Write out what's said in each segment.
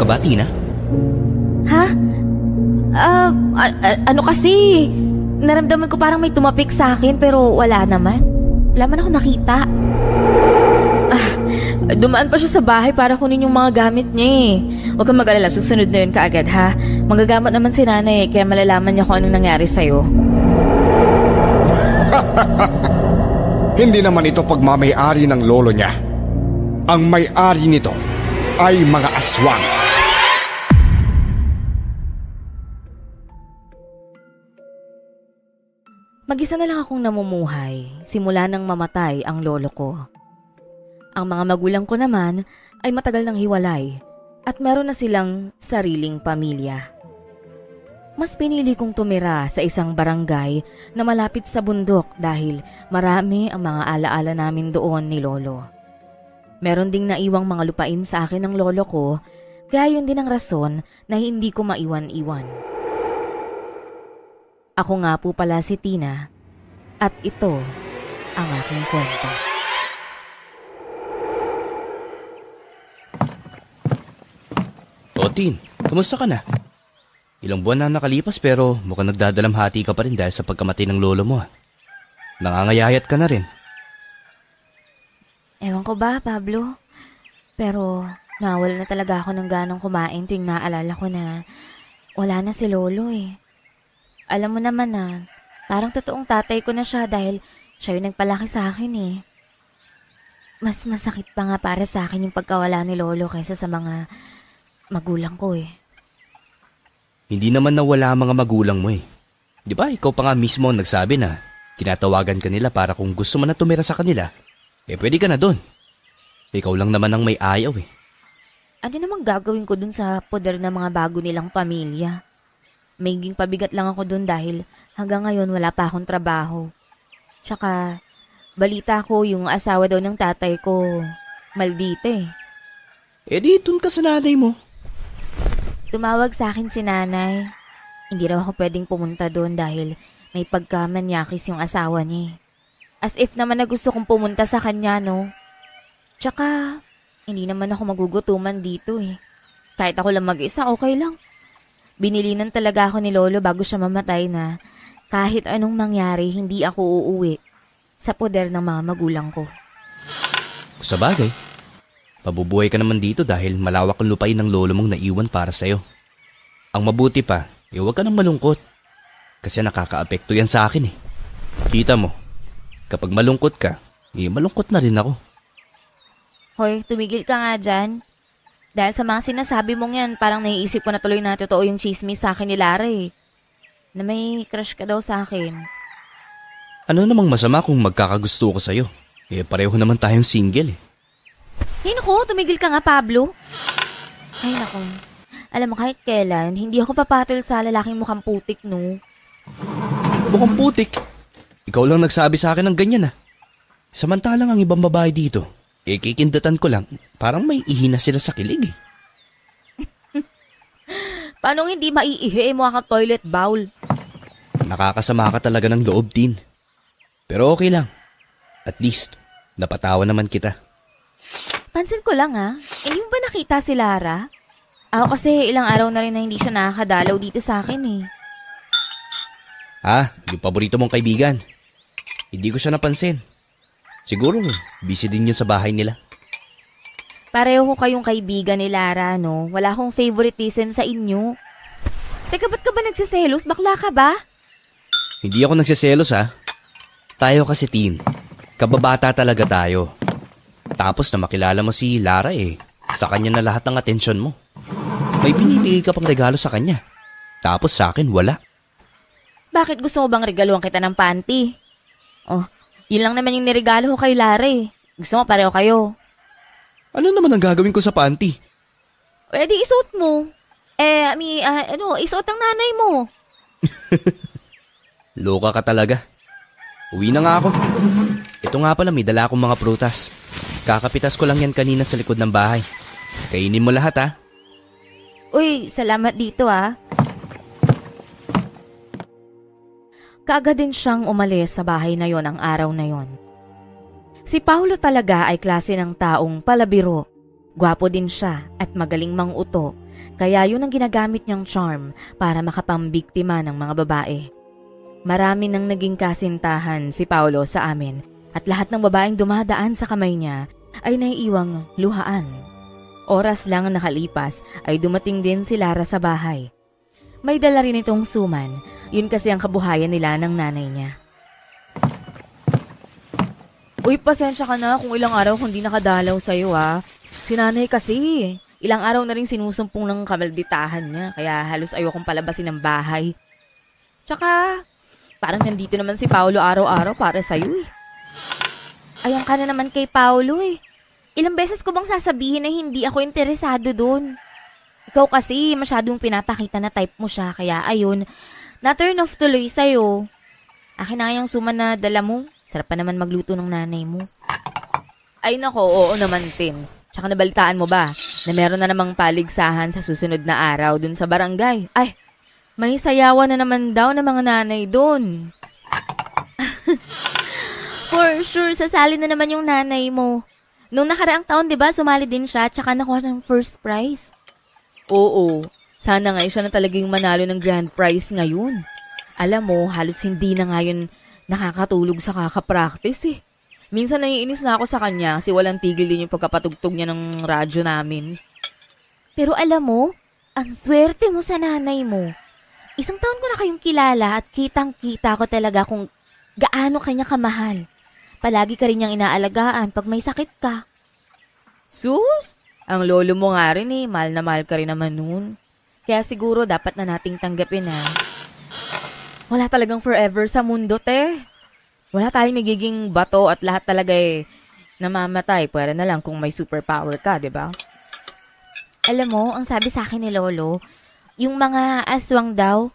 ka ba, Tina? Ha? Ano kasi? Naramdaman ko parang may tumapik sa akin pero wala naman. Wala man ako nakita. Dumaan pa siya sa bahay para kunin yung mga gamit niya eh. Huwag kang mag-alala, susunod na yun kaagad ha. Magagamot naman si nanay kaya malalaman niya kung anong nangyari sa'yo. Hindi naman ito pagmamay-ari ng lolo niya. Ang may-ari nito ay mga aswang. Mag-isa na lang akong namumuhay simula nang mamatay ang lolo ko. Ang mga magulang ko naman ay matagal nang hiwalay at meron na silang sariling pamilya. Mas pinili kong tumira sa isang barangay na malapit sa bundok dahil marami ang mga alaala namin doon ni lolo. Meron ding naiwang mga lupain sa akin ng lolo ko, kaya yun din ang rason na hindi ko maiwan-iwan. Ako nga po pala si Tina at ito ang aking kwento. O Tin, kumusta ka na? Ilang buwan na nakalipas pero mukhang nagdadalamhati ka pa rin dahil sa pagkamatay ng lolo mo. Nangangayayat ka na rin. Ewan ko ba, Pablo? Pero nawala na talaga ako ng ganang kumain tuwing naalala ko na wala na si lolo eh. Alam mo naman na parang totoong tatay ko na siya dahil siya yung nagpalaki sa akin eh. Mas masakit pa nga para sa akin yung pagkawala ni lolo kaysa sa mga magulang ko eh. Hindi naman nawala ang mga magulang mo eh. Di ba ikaw pa nga mismo ang nagsabi na tinatawagan ka nila para kung gusto mo na tumira sa kanila, eh pwede ka na doon. Ikaw lang naman ang may ayaw eh. Ano namang gagawin ko dun sa poder ng mga bago nilang pamilya? Maging pabigat lang ako dun dahil hanggang ngayon wala pa akong trabaho. Tsaka balita ko yung asawa daw ng tatay ko maldite. Eh di dun ka sa nanay mo. Tumawag sa akin si nanay. Hindi raw ako pwedeng pumunta doon dahil may pagkamanyakis yung asawa niya. As if naman na gusto kong pumunta sa kanya, no? Tsaka, hindi naman ako magugutuman dito eh. Kahit ako lang mag-isa, okay lang. Binilinan talaga ako ni lolo bago siya mamatay na kahit anong mangyari, hindi ako uuwi sa poder ng mga magulang ko. Sa bagay, mabubuhay ka naman dito dahil malawak ang lupain ng lolo mong naiwan para sa'yo. Ang mabuti pa, huwag ka nang malungkot. Kasi nakakaapekto yan sa akin eh. Kita mo, kapag malungkot ka, malungkot na rin ako. Hoy, tumigil ka nga dyan. Dahil sa mga sinasabi mong yan, parang naiisip ko na tuloy na totoo yung chismis sa akin ni Lara eh. Na may crush ka daw sa akin. Ano namang masama kung magkakagusto ko sa'yo? Pareho naman tayong single eh. Hey naku, tumigil ka nga Pablo. Ay naku, alam mo kahit kailan, hindi ako papatol sa lalaking mukhang putik no. Mukhang putik? Ikaw lang nagsabi sa akin ng ganyan ah. Samantalang ang ibang babae dito, kikindatan ko lang, parang may ihina sila sa kilig eh. Paano hindi maiihi mo ang toilet bowl? Nakakasama ka talaga ng loob din. Pero okay lang. At least, napatawa naman kita. Pansin ko lang ha, hindi mo ba nakita si Lara? Ako kasi ilang araw na rin na hindi siya nakakadalaw dito sa akin eh. Yung paborito mong kaibigan. Hindi ko siya napansin. Siguro, busy din yun sa bahay nila. Pareho ko kayong kaibigan ni Lara, no? Wala akong favoritism sa inyo. Teka, ba't ka ba nagsiselos? Bakla ka ba? Hindi ako nagsiselos ha. Tayo kasi Tin, kababata talaga tayo. Tapos na makilala mo si Lara sa kanya na lahat ng atensyon mo. May binibigay ka pang regalo sa kanya. Tapos sa akin wala. Bakit gusto mo bang regaluhan kita ng panty? Oh, yun lang naman yung niregalo ko kay Lara eh. Gusto mo pareho kayo. Ano naman ang gagawin ko sa panty? Pwede isuot mo. Isuot ang nanay mo. Loka ka talaga. Uwi na nga ako. Ito nga pala, may dala akong mga prutas. Kakapitas ko lang yan kanina sa likod ng bahay. Kainin mo lahat ha. Uy, salamat dito ha. Kaagad din siyang umalis sa bahay na yon ang araw na yon. Si Paulo talaga ay klase ng taong palabiro. Gwapo din siya at magaling manguto Kaya yun ang ginagamit niyang charm para makapambiktima ng mga babae. Marami nang naging kasintahan si Paulo sa amin at lahat ng babaeng dumadaan sa kamay niya ay naiiwang luhaan. Oras lang ang nakalipas ay dumating din si Lara sa bahay. May dala rin itong suman, yun kasi ang kabuhayan nila ng nanay niya. Uy, pasensya ka na kung ilang araw kung di nakadalaw sa'yo ha. Si nanay kasi, ilang araw na rin sinusumpong ng kamalditahan niya kaya halos ayokong palabasin ng bahay. Tsaka, parang nandito naman si Paulo araw-araw para sa'yo eh. Ayan ka na naman kay Paulo eh. Ilang beses ko bang sasabihin na hindi ako interesado dun? Ikaw kasi masyadong pinapakita na type mo siya kaya ayun, na-turn off tuloy sa'yo. Akin na yung suman na dala mo. Sarap pa naman magluto ng nanay mo. Ay nako, oo naman Tin. Tsaka nabalitaan mo ba na meron na namang paligsahan sa susunod na araw dun sa barangay? Ay, may sayawan na naman daw ng mga nanay dun. For sure, sasali na naman yung nanay mo. Nung nakaraang taon, di ba, sumali din siya tsaka nakuha ng first prize. Oo, sana nga siya na talaga yung manalo ng grand prize ngayon. Alam mo, halos hindi na ngayon nakakatulog sa kakapractice eh. Minsan naiinis na ako sa kanya kasi walang tigil din yung pagkapatugtog niya ng radyo namin. Pero alam mo, ang swerte mo sa nanay mo. Isang taon ko na kayong kilala at kitang-kita ko talaga kung gaano kanya kamahal. Palagi ka rin niyang inaalagaan pag may sakit ka. Sus, ang lolo mo nga rin eh, mahal na mahal ka rin naman nun. Kaya siguro dapat na nating tanggapin ha. Wala talagang forever sa mundo, te. Wala tayong nagiging bato at lahat talaga eh namamatay. Pwera na lang kung may superpower ka, di ba? Alam mo, ang sabi sa akin ni Lolo, yung mga aswang daw,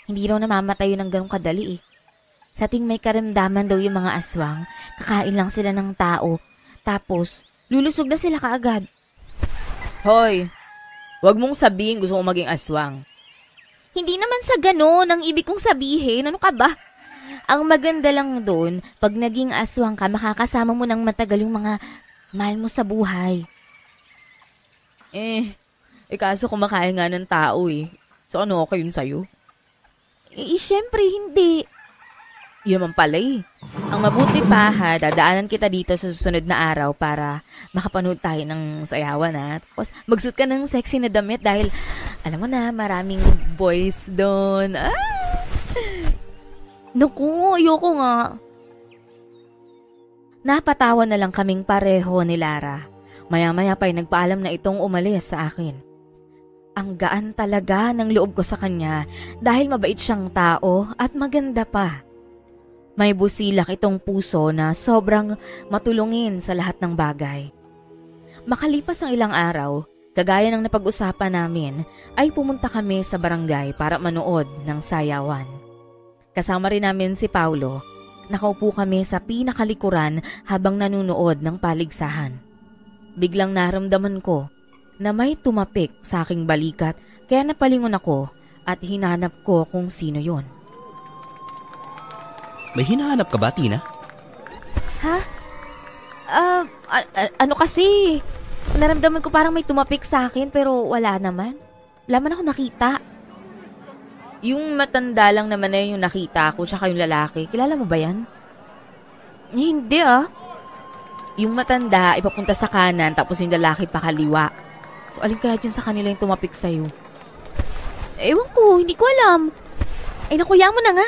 hindi raw namamatay yun ng ganong kadali eh. Sa tuwing may karamdaman daw yung mga aswang, kakain lang sila ng tao, tapos lulusog na sila kaagad. Hoy, wag mong sabihin gusto kong maging aswang. Hindi naman sa ganon ang ibig kong sabihin. Ano ka ba? Ang maganda lang doon, pag naging aswang ka, makakasama mo ng matagal yung mga mahal mo sa buhay. Kaso kumakain nga ng tao eh. So ano okay yun sa'yo? Syempre hindi. Yun man pala eh. Ang mabuti pa ha, dadaanan kita dito sa susunod na araw para makapanood tayo ng sayawan ha. Tapos magsuot ka ng sexy na damit dahil alam mo na, maraming boys doon. Ah! Naku, ayoko nga. Napatawa na lang kaming pareho ni Lara. Maya-maya pa'y nagpaalam na itong umalis sa akin. Ang gaan talaga ng loob ko sa kanya dahil mabait siyang tao at maganda pa. May busilak itong puso na sobrang matulungin sa lahat ng bagay. Makalipas ang ilang araw, kagaya ng napag-usapan namin, ay pumunta kami sa barangay para manood ng sayawan. Kasama rin namin si Paulo. Nakaupo kami sa pinakalikuran habang nanunood ng paligsahan. Biglang naramdaman ko na may tumapik sa aking balikat kaya napalingon ako at hinanap ko kung sino yon. May hinahanap ka ba, Tina? Ha? Ano kasi? Naramdaman ko parang may tumapik sa akin pero wala naman. Wala man ako nakita. Yung matanda lang naman na yung nakita ko tsaka yung lalaki. Kilala mo ba yan? Hindi ah. Yung matanda ipapunta sa kanan tapos yung lalaki pa kaliwa. So alin kaya dyan sa kanila yung tumapik sa'yo? Ewan ko, hindi ko alam. Ay nakuya mo na nga.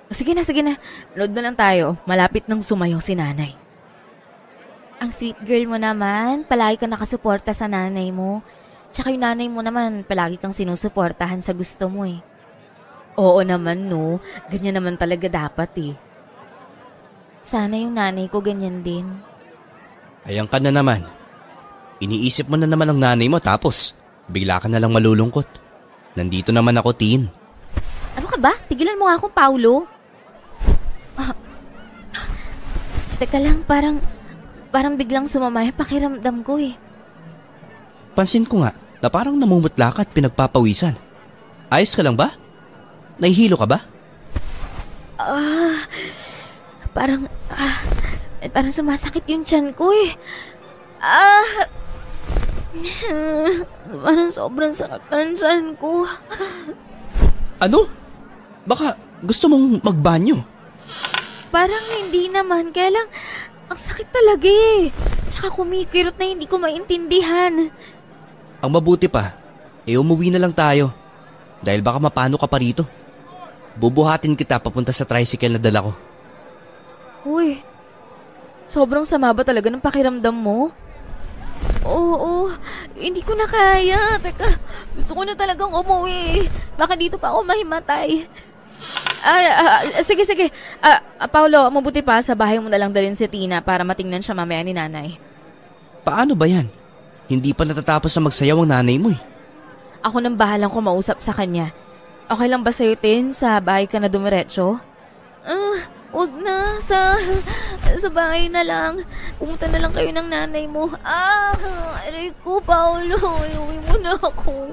Sige na. Load na lang tayo. Malapit nang sumayaw si nanay. Ang sweet girl mo naman. Palagi ka nakasuporta sa nanay mo. Tsaka yung nanay mo naman, palagi kang sinusuportahan sa gusto mo eh. Oo naman no. Ganyan naman talaga dapat eh. Sana yung nanay ko ganyan din. Ayan ka na naman. Iniisip mo na naman ang nanay mo tapos bigla ka na lang malulungkot. Nandito naman ako, Tin. Ano ka ba? Tigilan mo nga ako, Paulo. Teka lang, parang biglang sumama yung pakiramdam ko eh. Pansin ko nga na parang namumutla ka at pinagpapawisan. Ayos ka lang ba? Nahihilo ka ba? Parang sumasakit yung tiyan ko eh. Parang sobrang sakit ng tiyan ko. Ano? Baka gusto mong magbanyo? Parang hindi naman, kaya lang ang sakit talaga eh. Tsaka kumikirot na hindi ko maintindihan. Ang mabuti pa, umuwi na lang tayo. Dahil baka mapano ka pa rito. Bubuhatin kita papunta sa tricycle na dala ko. Uy, sobrang sama ba talaga ng pakiramdam mo? Oo, hindi ko na kaya. Teka, gusto ko na talagang umuwi. Baka dito pa ako mahimatay. Sige. Paolo, mabuti pa sa bahay mo na lang dalhin si Tina para matingnan siya mamaya ni nanay. Paano ba yan? Hindi pa natatapos na magsayaw ang nanay mo eh. Ako nang bahalang kumausap sa kanya. Okay lang ba sa'yo, Tin? Sa bahay ka na dumiretso? Wag na. Sa bahay na lang. Pumunta na lang kayo ng nanay mo. Aray ko, Paolo. Iuwi mo na ako.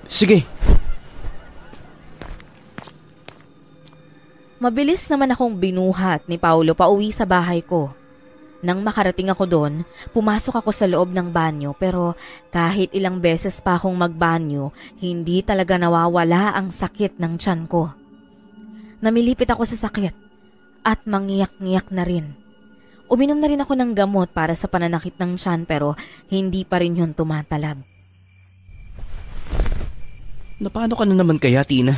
Sige. Mabilis naman akong binuhat ni Paolo pauwi sa bahay ko. Nang makarating ako doon, pumasok ako sa loob ng banyo pero kahit ilang beses pa akong magbanyo, hindi talaga nawawala ang sakit ng tiyan ko. Namilipit ako sa sakit at mangiyak-ngiyak na rin. Uminom na rin ako ng gamot para sa pananakit ng tiyan pero hindi pa rin yun tumatalab. Paano ka na naman kaya, Tina?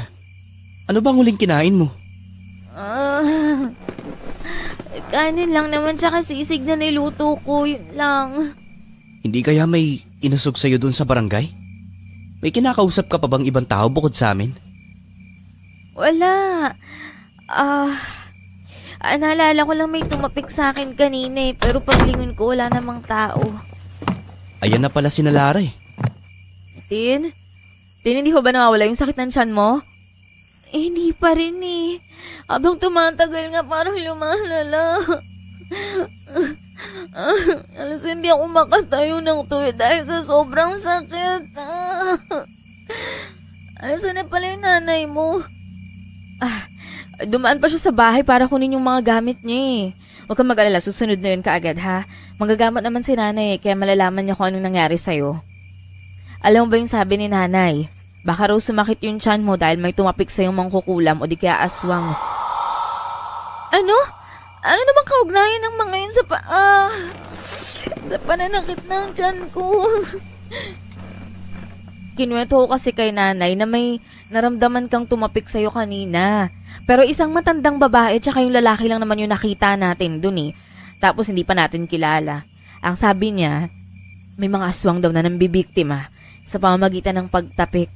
Ano bang huling kinain mo? Kanin lang naman tsaka sisig na niluto ko, yun lang. Hindi kaya may inusog sa'yo dun sa barangay? May kinakausap ka pa bang ibang tao bukod sa amin? Wala. Naalala ko lang may tumapik sa akin kanina pero paglingon ko wala namang tao. Ayan na pala si Lara eh. Tin, hindi pa ba nawawala yung sakit ng tiyan mo? Hindi pa rin eh. Habang tumatagal nga parang lumalala. Alas hindi ako makatayo ng tuwid dahil sa sobrang sakit. Asan na pala yung nanay mo? Dumaan pa siya sa bahay para kunin yung mga gamit niya eh. Huwag kang mag-alala, susunod na yun kaagad ha. Magagamot naman si nanay kaya malalaman niya kung anong nangyari sa'yo. Alam mo ba yung sabi ni nanay? Baka raw sumakit yung tiyan mo dahil may tumapik sa'yong mangkukulam o di kaya aswang. Ano? Ano naman kaugnayan ng mga yun sa sa pananakit ng tiyan ko? Kinuwento ko kasi kay nanay na may naramdaman kang tumapik sa'yo kanina. Pero isang matandang babae tsaka yung lalaki lang naman yung nakita natin dun eh. Tapos hindi pa natin kilala. Ang sabi niya, may mga aswang daw na nambibiktima sa pamamagitan ng pagtapik.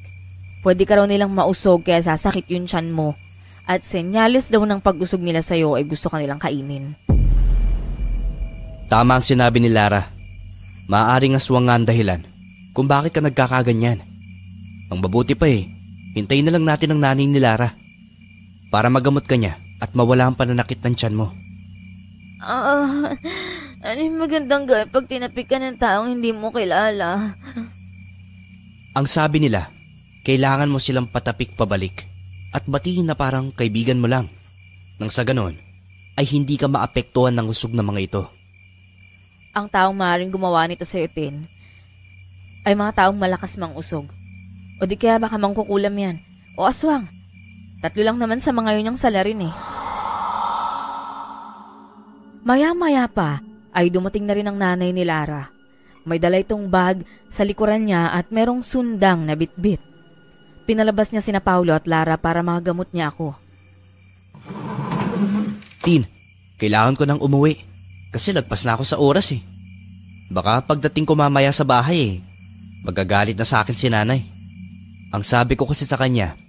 Pwede ka raw nilang mausog kaya sasakit yung tiyan mo. At senyales daw ng pag-usog nila sa'yo ay gusto ka nilang kainin. Tama ang sinabi ni Lara. Maaaring aswang nga ang dahilan kung bakit ka nagkakaganyan. Ang mabuti pa hintayin na lang natin ang nanay ni Lara para magamot ka niya at mawala ang pananakit ng tiyan mo. Ano yung magandang gawin pag tinapik ka ng taong hindi mo kilala? Ang sabi nila, kailangan mo silang patapik pabalik at batiin na parang kaibigan mo lang. Nang sa ganon, ay hindi ka maapektuhan ng usog ng mga ito. Ang taong maaaring gumawa nito sa Tin ay mga taong malakas mang usog. O di kaya baka mangkukulam yan. O aswang. 3 lang naman sa mga yun yung salarin eh. Maya-maya pa ay dumating na rin ang nanay ni Lara. May dala itong bag sa likuran niya at merong sundang na bitbit. Pinalabas niya sina Paolo at Lara para magamot niya ako. Tin, kailangan ko nang umuwi kasi lagpas na ako sa oras eh. Baka pagdating ko mamaya sa bahay magagalit na sa akin si nanay. Ang sabi ko kasi sa kanya,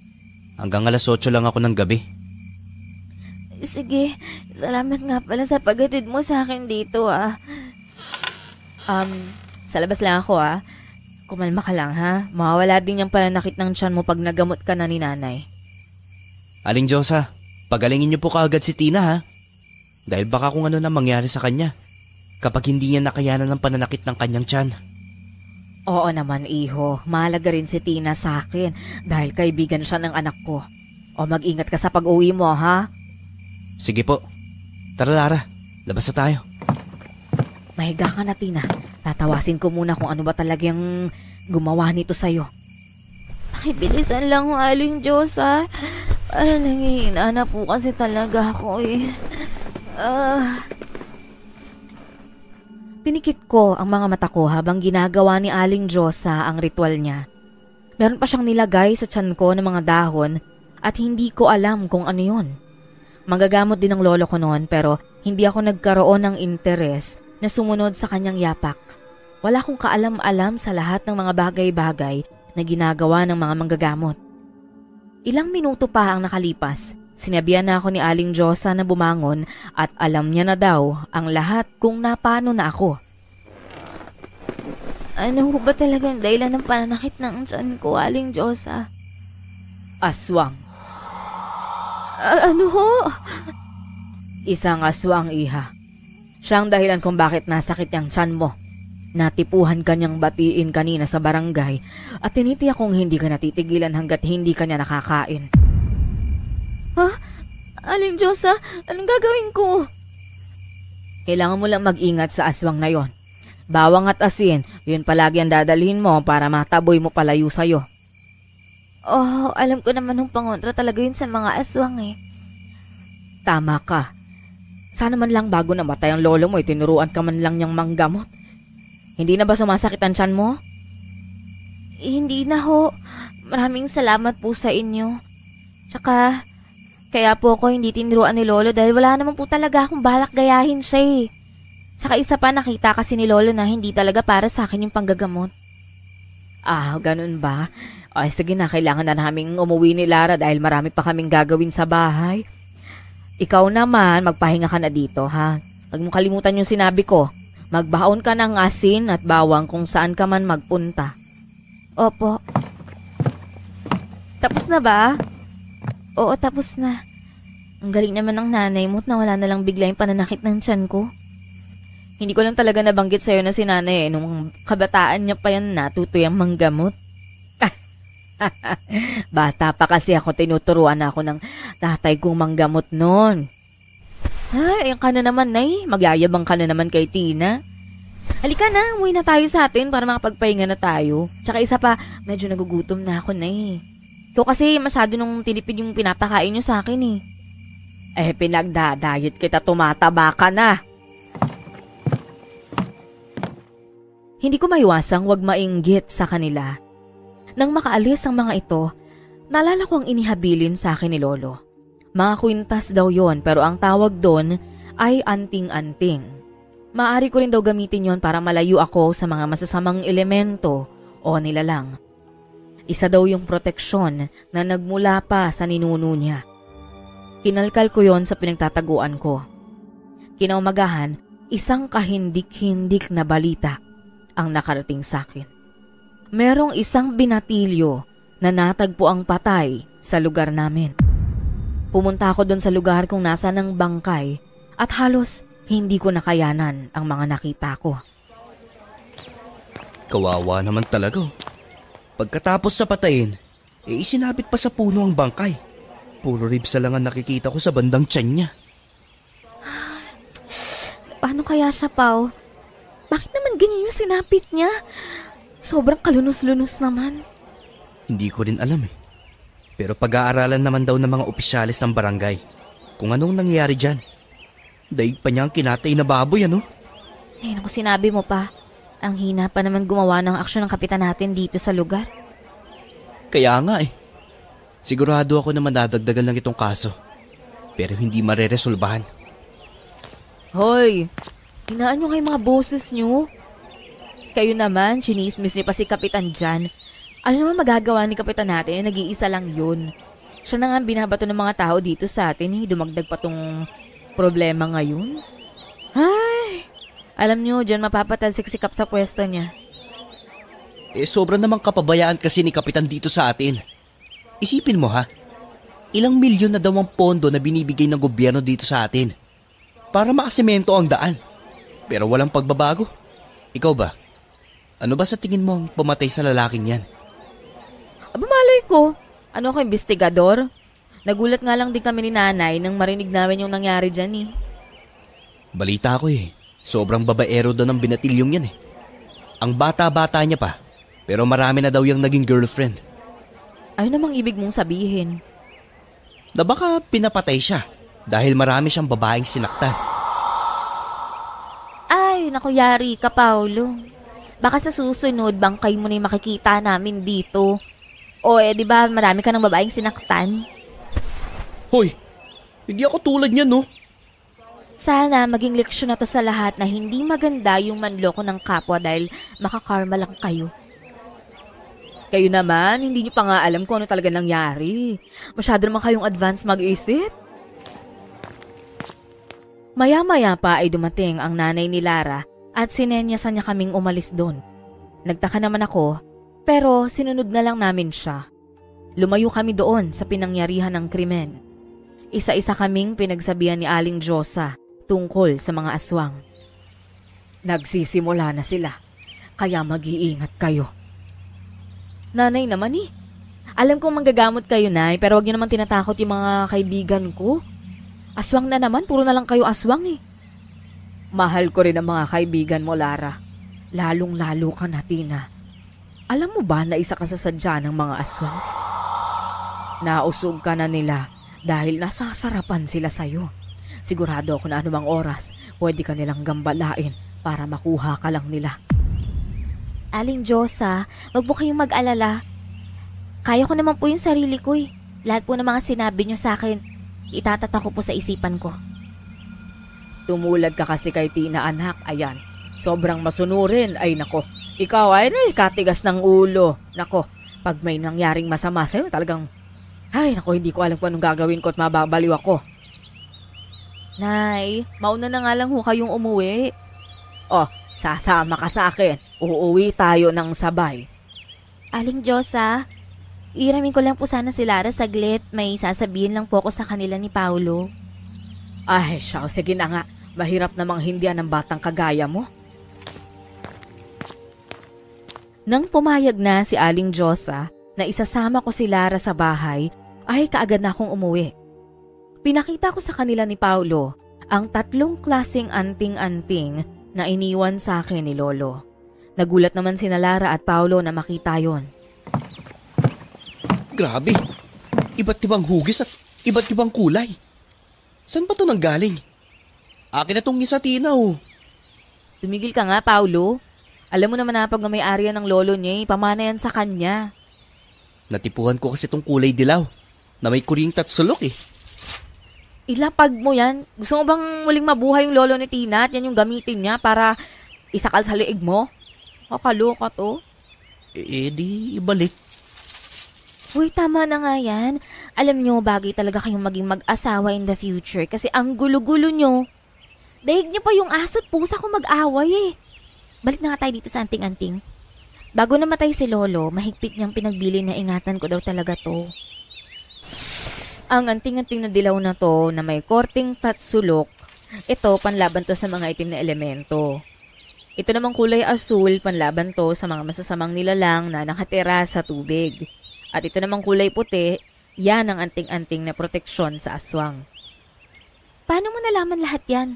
hanggang alas 8 lang ako ng gabi. Sige, salamat nga pala sa paghatid mo sa akin dito sa labas lang ako Kumalma ka lang ha. Mawawala din yung pananakit ng tiyan mo pag nagamot ka na ni nanay. Aling Diyosa, pagalingin niyo po kaagad si Tina ha. Dahil baka kung ano na mangyari sa kanya kapag hindi niya nakayanan ng pananakit ng kanyang tiyan. Oo naman iho, mahalaga rin si Tina sa akin dahil kaibigan siya ng anak ko. O mag-ingat ka sa pag-uwi mo ha. Sige po. Tara Lara, labas na tayo. Mahiga ka na Tina. Tatawasin ko muna kung ano ba talagang gumawa nito sa'yo. Pakibilisan lang ho, Aling Diyosa. Parang nangihina na po kasi talaga ako eh. Pinikit ko ang mga mata ko habang ginagawa ni Aling Diyosa ang ritual niya. Meron pa siyang nilagay sa tiyan ko ng mga dahon at hindi ko alam kung ano yon. Manggagamot din ng lolo ko noon pero hindi ako nagkaroon ng interes na sumunod sa kanyang yapak. Wala akong kaalam-alam sa lahat ng mga bagay-bagay na ginagawa ng mga manggagamot. Ilang minuto pa ang nakalipas, sinabihan na ako ni Aling Diyosa na bumangon at alam niya na daw ang lahat kung napano na ako. Ano ba talagang dahilan ng pananakit ng tiyan ko, Aling Diyosa? Aswang. Ano ho? Isang aswang, iha. Siyang dahilan kung bakit nasakit yung tiyan mo. Natipuhan kanyang batiin kanina sa barangay at tinitiyak kong hindi ka natitigilan hanggat hindi ka niya nakakain. Ha? Aling Diyosa, anong gagawin ko? Kailangan mo lang mag-ingat sa aswang na yon. Bawang at asin, yun palagi ang dadalhin mo para mataboy mo palayo sa'yo. Oh, alam ko naman ng pangontra talaga yun sa mga aswang eh. Tama ka. Sana man lang bago namatay ang lolo mo, itinuruan ka man lang niyang manggamot. Hindi na ba sumasakit ang tiyan mo? Hindi na ho. Maraming salamat po sa inyo. Tsaka, kaya po ako hindi tinuruan ni lolo dahil wala naman po talaga akong balak gayahin siya eh. Tsaka isa pa nakita kasi ni lolo na hindi talaga para sa akin yung panggagamot. Ah, ganun ba? Ay, sige na, kailangan na naming umuwi ni Lara dahil marami pa kaming gagawin sa bahay. Ikaw naman, magpahinga ka na dito, ha? Huwag mong kalimutan yung sinabi ko. Magbaon ka ng asin at bawang kung saan ka man magpunta. Opo. Tapos na ba? Oo, tapos na. Ang galing naman ng nanay mo at nawala na lang bigla yung pananakit ng tiyan ko. Hindi ko lang talaga nabanggit sa'yo na si nanay nung kabataan niya pa yan natutuyang manggamot. Bata pa kasi ako, tinuturuan ako ng tatay kong manggamot noon. Ay, ayan ka na naman, Nay. Magyayabang ka na naman kay Tina. Halika na, umuwi na tayo sa atin para makapagpahinga na tayo. Tsaka isa pa, medyo nagugutom na ako, Nay. Ikaw kasi masyado nung tinipid yung pinapakain nyo sa akin eh. Pinagdadayet kita, tumataba ka na. Hindi ko maiwasang wag mainggit sa kanila. Nang makaalis ang mga ito, naalala ko ang inihabilin sa akin ni Lolo. Mga kwintas daw yon pero ang tawag doon ay anting-anting. Maaari ko rin daw gamitin yon para malayo ako sa mga masasamang elemento o nilalang. Isa daw yung proteksyon na nagmula pa sa ninuno niya. Kinalkal ko yon sa pinagtataguan ko. Kinaumagahan, isang kahindik-hindik na balita ang nakarating sa akin. Merong isang binatilyo na natagpo ang patay sa lugar namin. Pumunta ako doon sa lugar kung nasa ng bangkay at halos hindi ko nakayanan ang mga nakita ko. Kawawa naman talaga. Pagkatapos sa patayin, isinabit pa sa puno ang bangkay. Puro ribs lang ang nakikita ko sa bandang tiyan niya. Paano kaya siya, Pao? Bakit naman ganyan yung sinapit niya? Sobrang kalunos-lunos naman. Hindi ko rin alam eh. Pero pag-aaralan naman daw ng mga opisyalis ng barangay kung anong nangyayari dyan. Daig pa niya ang kinatay na baboy, ano? Eh, naku, sinabi mo pa. Ang hina pa naman gumawa ng aksyon ng kapitan natin dito sa lugar. Kaya nga eh. Sigurado ako na madadagdagan lang itong kaso. Pero hindi mareresolbahan. Hoy! Hinaan nyo kayo mga boses nyo. Kayo naman, chinismis niyo pa si Kapitan dyan. Ano naman magagawa ni Kapitan natin? Nag-iisa lang yun. Siya na nga binabato ng mga tao dito sa atin eh. Dumagdag pa tong problema ngayon. Ay! Alam nyo, dyan mapapatalsik si Kap sa pwesto niya. Sobra namang kapabayaan kasi ni Kapitan dito sa atin. Isipin mo ha, ilang milyon na daw ang pondo na binibigay ng gobyerno dito sa atin para makasemento ang daan. Pero walang pagbabago. Ikaw ba? Ano ba sa tingin mo ang pumatay sa lalaking yan? Aba malay ko. Ano ako, investigador? Nagulat nga lang din kami ni nanay nang marinig namin yung nangyari dyan eh. Balita ko eh. Sobrang babaero daw ng binatilyong yan eh. Ang bata-bata niya pa, pero marami na daw yung naging girlfriend. Ano namang ibig mong sabihin? Na baka pinapatay siya dahil marami siyang babaeng sinaktan. Ay, naku yari ka, Paulo. Baka sa susunod, bangkay mo na yung makikita namin dito. O di ba marami ka ng babaeng sinaktan? Hoy, hindi ako tulad niyan, no? Sana maging leksyon na to sa lahat na hindi maganda yung manloko ng kapwa dahil makakarma lang kayo. Kayo naman, hindi niyo pa nga alam kung ano talaga nangyari. Masyado naman kayong advance mag-isip. Maya-maya pa ay dumating ang nanay ni Lara at sinenyasan niya kaming umalis doon. Nagtaka naman ako, pero sinunod na lang namin siya. Lumayo kami doon sa pinangyarihan ng krimen. Isa-isa kaming pinagsabihan ni Aling Diyosa tungkol sa mga aswang. Nagsisimula na sila, kaya mag-iingat kayo. Nanay naman eh. Alam kong manggagamot kayo, Nay, pero wag niyo naman tinatakot yung mga kaibigan ko. Aswang na naman, puro na lang kayo aswang eh. Mahal ko rin ang mga kaibigan mo, Lara. Lalong-lalo ka na, Tina. Alam mo ba na isa ka sa sadya ng mga aswang? Nausog ka na nila dahil nasasarapan sila sa'yo. Sigurado ako na anumang oras, pwede ka nilang gambalain para makuha ka lang nila. Aling Diyosa, wag po kayong mag-alala. Kaya ko naman po yung sarili ko eh. Lahat po ng mga sinabi niyo sa akin, itatata ko po sa isipan ko. Tumulad ka kasi kay Tina, anak. Ayan, sobrang masunurin. Ay nako, ikaw ay katigas ng ulo. Nako, pag may nangyaring masama sa'yo, talagang, ay nako, hindi ko alam kung anong gagawin ko at mababaliw ako. Nay, mauna na nga lang ho kayong umuwi. Oh, sasama ka sa akin. Uuwi tayo ng sabay. Aling Diyosa, iramin ko lang po sana si Lara saglit. May sasabihin lang po ako sa kanila ni Paulo. Ay, siya, sige na nga. Mahirap namang hindihan ng batang kagaya mo. Nang pumayag na si Aling Diyosa na isasama ko si Lara sa bahay, ay kaagad na akong umuwi. Pinakita ko sa kanila ni Paulo ang 3 klaseng anting-anting na iniwan sa akin ni Lolo. Nagulat naman sina Lara at Paulo na makita yon. Grabe, iba't ibang hugis at iba't ibang kulay. Saan ba ito nanggaling? Akin na itong isa, Tina, oh. Tumigil ka nga, Paulo. Alam mo naman na pag may-ari ng lolo niya, pamana yan sa kanya. Natipuhan ko kasi itong kulay dilaw na may kuring tatsulok eh. Ilapag mo yan. Gusto mo bang muling mabuhay yung lolo ni Tina at yan yung gamitin niya para isakal sa liig mo? Kakaloka to. Di ibalik. Uy, tama na nga yan. Alam nyo, bagay talaga kayong maging mag-asawa in the future kasi ang gulo-gulo nyo. Daig nyo pa yung aso't pusa kung mag-away eh. Balik na nga tayo dito sa anting-anting. Bago namatay si Lolo, mahigpit niyang pinagbili na ingatan ko daw talaga to. Ang anting-anting na dilaw na to na may korting tatsulok, ito panlaban to sa mga itim na elemento. Ito namang kulay asul, panlaban to sa mga masasamang nilalang na nakatira sa tubig. At ito namang kulay puti, yan ang anting-anting na proteksyon sa aswang. Paano mo nalaman lahat yan?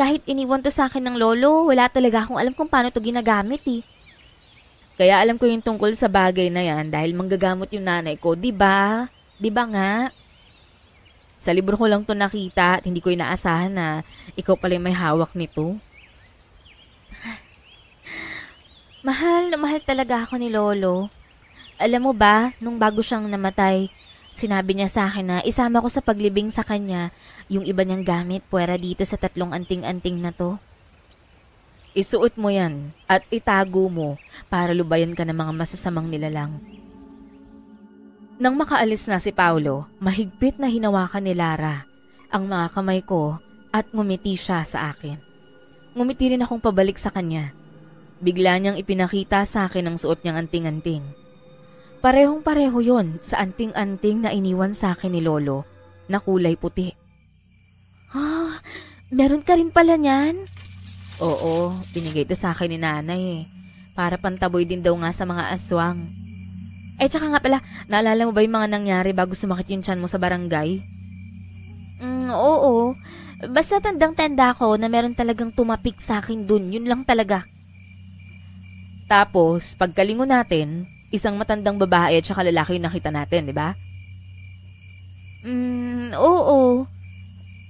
Kahit iniwan to sa akin ng lolo, wala talaga akong alam kung paano to ginagamit eh. Kaya alam ko yung tungkol sa bagay na yan dahil manggagamot yung nanay ko, di ba? Di ba nga? Sa libro ko lang to nakita at hindi ko inaasahan na ikaw pala may hawak nito. Mahal na mahal talaga ako ni Lolo. Alam mo ba, nung bago siyang namatay, sinabi niya sa akin na isama ko sa paglibing sa kanya yung iba niyang gamit puwera dito sa 3 anting-anting na to. Isuot mo yan at itago mo para lubayan ka ng mga masasamang nilalang. Nang makaalis na si Paulo, mahigpit na hinawakan ni Lara ang mga kamay ko at ngumiti siya sa akin. Ngumiti rin akong pabalik sa kanya. Bigla niyang ipinakita sa akin ang suot niyang anting-anting. Parehong-pareho yon sa anting-anting na iniwan sa akin ni Lolo na kulay puti. Meron ka rin pala niyan? Oo, binigay ito sa akin ni nanay eh. Para pantaboy din daw nga sa mga aswang. Tsaka nga pala, naalala mo ba yung mga nangyari bago sumakit yung tiyan mo sa barangay? Oo. Basta tandang-tanda ko na meron talagang tumapik sa akin dun. Yun lang talaga. Tapos, pagkalingon natin, isang matandang babae at saka lalaki yung nakita natin, di ba? Oo.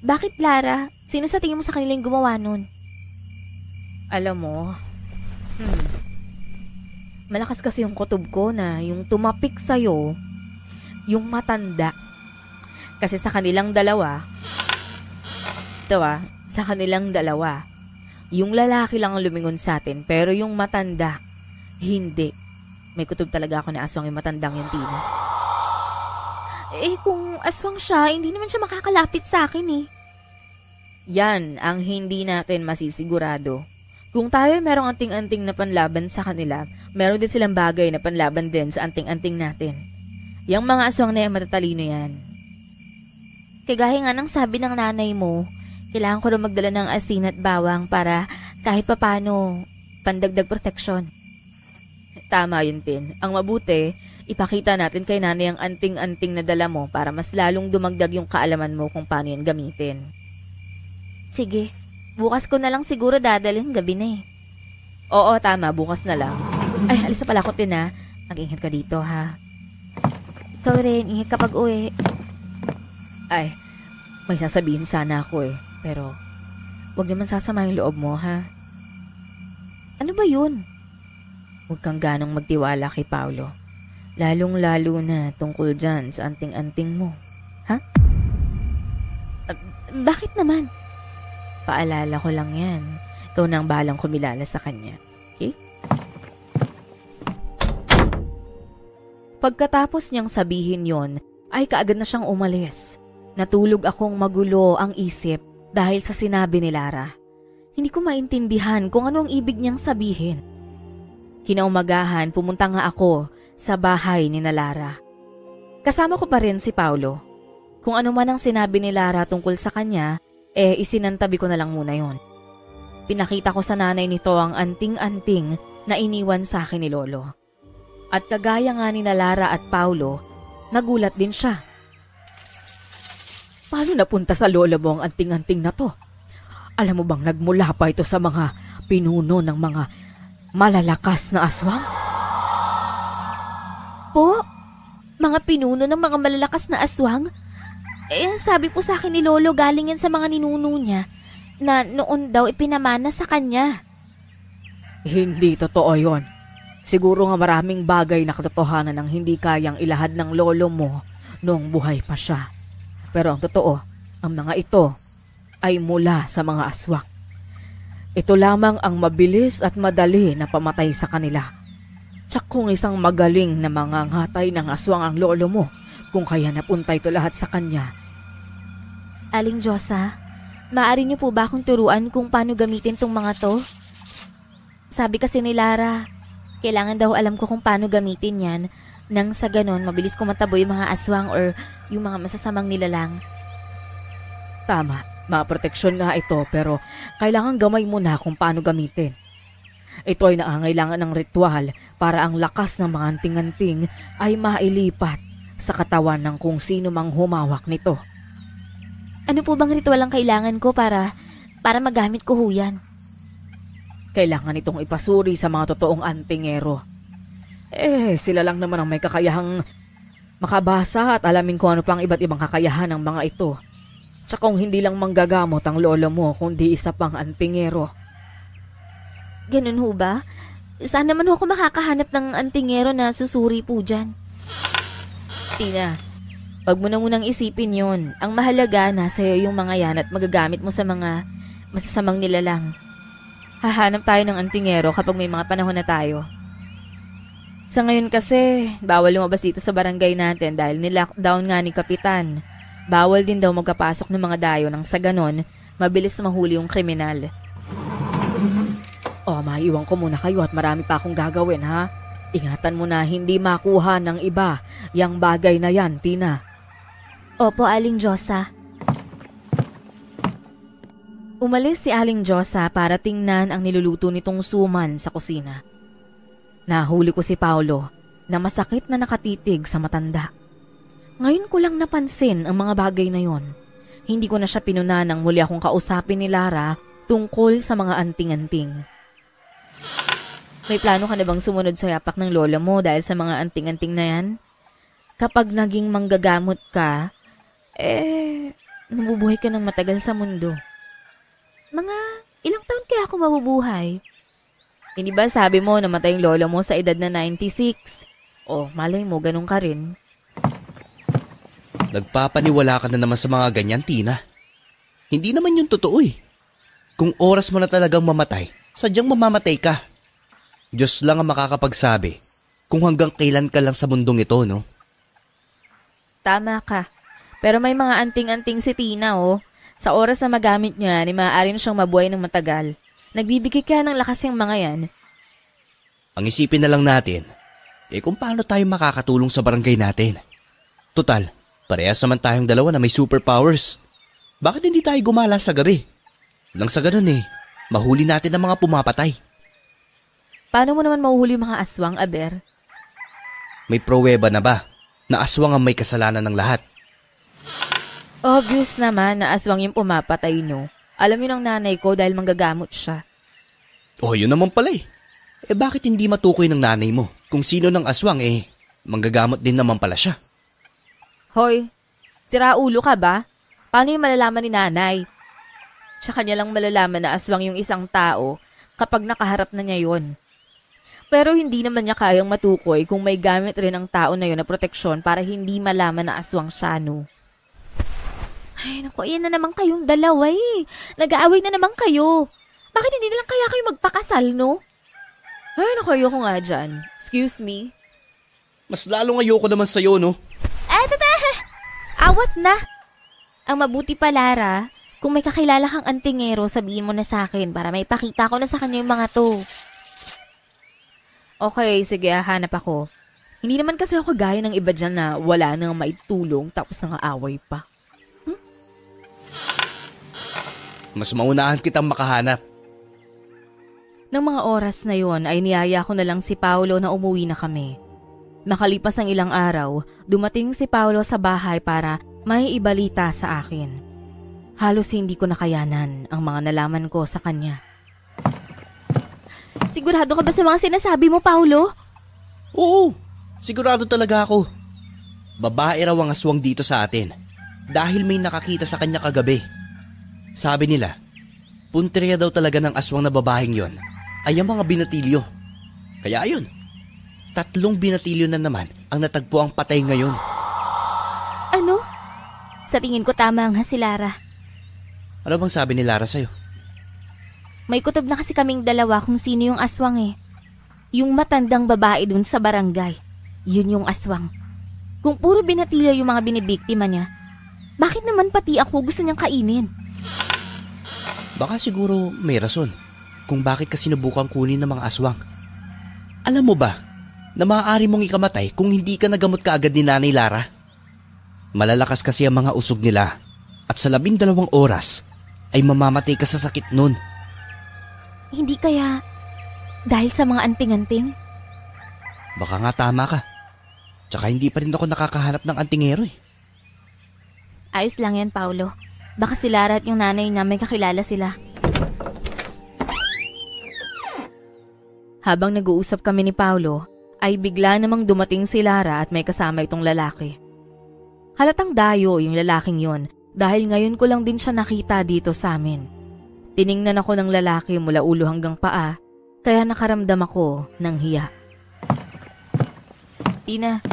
Bakit, Lara? Sino sa tingin mo sa kanila yung gumawa nun? Alam mo, malakas kasi yung kutob ko na yung tumapik sa'yo, yung matanda. Kasi sa kanilang dalawa, sa kanilang dalawa, yung lalaki lang ang lumingon sa atin, pero yung matanda, hindi. May kutob talaga ako na aswang yung matandang yung Tina. Kung aswang siya, hindi naman siya makakalapit sa akin eh. Yan ang hindi natin masisigurado. Kung tayo merong anting-anting na panlaban sa kanila, meron din silang bagay na panlaban din sa anting-anting natin. Yang mga aswang na yan, matatalino yan. Kagaya nga ng sabi ng nanay mo, kailangan ko rin magdala ng asin at bawang para kahit papano pandagdag proteksyon. Tama yun, Tin. Ang mabuti, ipakita natin kay nanay ang anting-anting na dala mo para mas lalong dumagdag yung kaalaman mo kung paano yan gamitin. Sige, bukas ko na lang siguro dadalhin, gabi na eh. Oo, tama. Bukas na lang. Ay, alis na pala ako, Tin, ha. Mag-ingat ka dito, ha. Ikaw rin, ingat kapag uwi. Ay, may sasabihin sana ako eh. Pero, wag naman sasama yung loob mo, ha. Ano ba yun? Huwag kang ganong magtiwala kay Paolo. Lalong-lalo na tungkol dyan sa anting-anting mo. Ha? Bakit naman? Paalala ko lang yan. Ikaw na ang bahalang kumilala sa kanya. Okay? Pagkatapos niyang sabihin yon, ay kaagad na siyang umalis. Natulog akong magulo ang isip dahil sa sinabi ni Lara. Hindi ko maintindihan kung ano ang ibig niyang sabihin. Kinaumagahan, pumunta nga ako sa bahay ni Lara. Kasama ko pa rin si Paolo. Kung ano man ang sinabi ni Lara tungkol sa kanya, isinantabi ko na lang muna yon. Pinakita ko sa nanay nito ang anting-anting na iniwan sa akin ni Lolo. At kagaya nga ni Lara at Paolo, nagulat din siya. Paano napunta sa lolo mo ang anting-anting na to? Alam mo bang nagmula pa ito sa mga pinuno ng mga malalakas na aswang? Po? Mga pinuno ng mga malalakas na aswang? Sabi po sa akin ni Lolo galing yan sa mga ninuno niya na noon daw ipinamana sa kanya. Hindi totoo yon. Siguro nga maraming bagay na katotohanan ang hindi kayang ilahad ng lolo mo noong buhay pa siya. Pero ang totoo, ang mga ito ay mula sa mga aswang. Ito lamang ang mabilis at madali na pamatay sa kanila. Tsak kung isang magaling na mangangatay ng aswang ang lolo mo, kung kaya napunta ito lahat sa kanya. Aling Diyosa, maaari niyo po ba akong turuan kung paano gamitin tong mga to? Sabi kasi ni Lara, kailangan daw alam ko kung paano gamitin yan nang sa ganon mabilis ko matabo yung mga aswang or yung mga masasamang nilalang. Tama, mga proteksyon nga ito pero kailangan gamay mo na kung paano gamitin. Ito ay nangangailangan ng ritual para ang lakas ng mga anting-anting ay mailipat sa katawan ng kung sino mang humawak nito. Ano po bang ritual ang kailangan ko para magamit ko ho yan? Kailangan itong ipasuri sa mga totoong antingero. Sila lang naman ang may kakayahang makabasa at alamin kung ano pang iba't ibang kakayahan ng mga ito. Tsaka kung hindi lang manggagamot ang lolo mo, kundi isa pang antingero. Ganun ho ba? Saan naman ho ako makakahanap ng antingero na susuri po dyan? Tina, wag mo na munang isipin yon. Ang mahalaga na sa'yo yung mga yan at magagamit mo sa mga masasamang nilalang. Hahanap tayo ng antingero kapag may mga panahon na tayo. Sa ngayon kasi, bawal lumabas dito sa barangay natin dahil nilockdown nga ni Kapitan. Bawal din daw magkapasok ng mga dayo nang sa ganon, mabilis mahuli yung kriminal. Maiwan ko muna kayo at marami pa akong gagawin, ha? Ingatan mo na hindi makuha ng iba yang bagay na yan, Tina. Opo, Aling Diyosa. Umalis si Aling Diyosa para tingnan ang niluluto nitong suman sa kusina. Nahuli ko si Paolo na masakit na nakatitig sa matanda. Ngayon ko lang napansin ang mga bagay na yon. Hindi ko na siya pinuna nang muli akong kausapin ni Lara tungkol sa mga anting-anting. May plano ka na bang sumunod sa yapak ng lola mo dahil sa mga anting-anting na yan? Kapag naging manggagamot ka, nabubuhay ka ng matagal sa mundo. Mga ilang taon kaya ako mabubuhay? Hindi ba sabi mo namatay yung lola mo sa edad na 96? Oh, malay mo, ganun ka rin. Nagpapaniwala ka na naman sa mga ganyan, Tina. Hindi naman yun totoo eh. Kung oras mo na talagang mamatay, sadyang mamamatay ka. Diyos lang ang makakapagsabi kung hanggang kailan ka lang sa mundong ito, no? Tama ka. Pero may mga anting-anting si Tina, oh. Sa oras na magamit niya, ni maaari na siyang mabuhay ng matagal. Nagbibigay ka ng lakas yung mga yan. Ang isipin na lang natin, kung paano tayo makakatulong sa barangay natin. Total, parehas naman tayong dalawa na may superpowers. Bakit hindi tayo gumala sa gabi? Nang sa ganun mahuli natin ang mga pumapatay. Paano mo naman mahuhuli yung mga aswang, Aber? May pruweba na ba na aswang ang may kasalanan ng lahat? Obvious naman na aswang yung pumapatay, no? Alam yun ng nanay ko dahil manggagamot siya. Oh, yun naman pala bakit hindi matukoy ng nanay mo kung sino ng aswang manggagamot din naman pala siya? Hoy, sira ulo ka ba? Paano yung malalaman ni nanay? Siya kanya lang malalaman na aswang yung isang tao kapag nakaharap na niya yon. Pero hindi naman niya kayang matukoy kung may gamit rin ang tao na yun na proteksyon para hindi malaman na aswang siya, no? Ay, naku, iyan na naman kayong dalawa Nag-aaway na naman kayo. Bakit hindi na lang kaya kayo magpakasal, no? Ay, naku, ayoko nga dyan. Excuse me? Mas lalong ayoko naman sa'yo, no? Awat na. Ang mabuti pa, Lara, kung may kakilala kang antingero, sabihin mo na sa akin para may pakita ko na sa kanya yung mga to. Okay, sige, hanap ako. Hindi naman kasi ako gaya ng iba dyan na wala nang maitulong tapos nangaaway pa. Mas maunahan kitang makahanap. Nang mga oras na yon ay niyaya ko na lang si Paolo na umuwi na kami. Makalipas ang ilang araw, dumating si Paolo sa bahay para may ibalita sa akin. Halos hindi ko nakayanan ang mga nalaman ko sa kanya. Sigurado ka ba sa mga sinasabi mo, Paolo? Oo, sigurado talaga ako. Babae raw ang aswang dito sa atin dahil may nakakita sa kanya kagabi. Sabi nila, punteriya daw talaga ng aswang na babaeng yon ay ang mga binatilyo. Kaya ayun, 3 binatilyo na naman ang natagpo ang patay ngayon. Ano? Sa tingin ko tama nga si Lara. Ano bang sabi ni Lara sa'yo? May kutob na kasi kaming dalawa kung sino yung aswang Yung matandang babae dun sa barangay. Yun yung aswang. Kung puro binatilyo yung mga binibiktima niya, bakit naman pati ako gusto niyang kainin? Baka siguro may rason kung bakit ka sinubukang kunin ng mga aswang. Alam mo ba na maaari mong ikamatay kung hindi ka nagamot kaagad ni Nanay Lara? Malalakas kasi ang mga usog nila at sa 12 oras ay mamamatay ka sa sakit nun. Hindi kaya dahil sa mga anting-anting? Baka nga tama ka. Tsaka hindi pa rin ako nakakahanap ng antingero Ayos lang yan, Paolo. Baka si Lara at yung nanay niya may kakilala sila. Habang nag-uusap kami ni Paolo, ay bigla namang dumating si Lara at may kasama itong lalaki. Halatang dayo yung lalaking yon dahil ngayon ko lang din siya nakita dito sa amin. Tiningnan ako ng lalaki mula ulo hanggang paa, kaya nakaramdam ako ng hiya. Tina,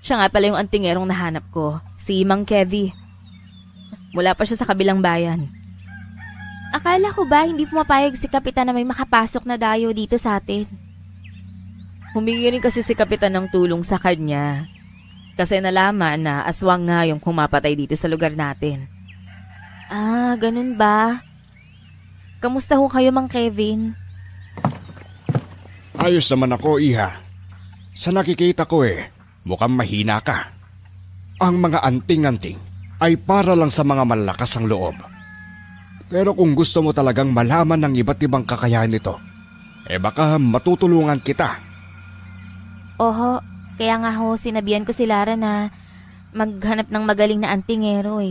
siya nga pala yung antingerong nahanap ko, si Mang Kevy. Mula pa siya sa kabilang bayan. Akala ko ba hindi pumapayag si Kapitan na may makapasok na dayo dito sa atin? Humingi rin kasi si Kapitan ng tulong sa kanya. Kasi nalaman na aswang nga yung humapatay dito sa lugar natin. Ah, ganun ba? Kamusta ho kayo, Mang Kevin? Ayos naman ako, Iha. Sa nakikita ko mukhang mahina ka. Ang mga anting-anting ay para lang sa mga malakas ang loob. Pero kung gusto mo talagang malaman ng iba't ibang kakayahan nito, baka matutulungan kita. Oho, kaya nga ho sinabihan ko si Lara na maghanap ng magaling na antingero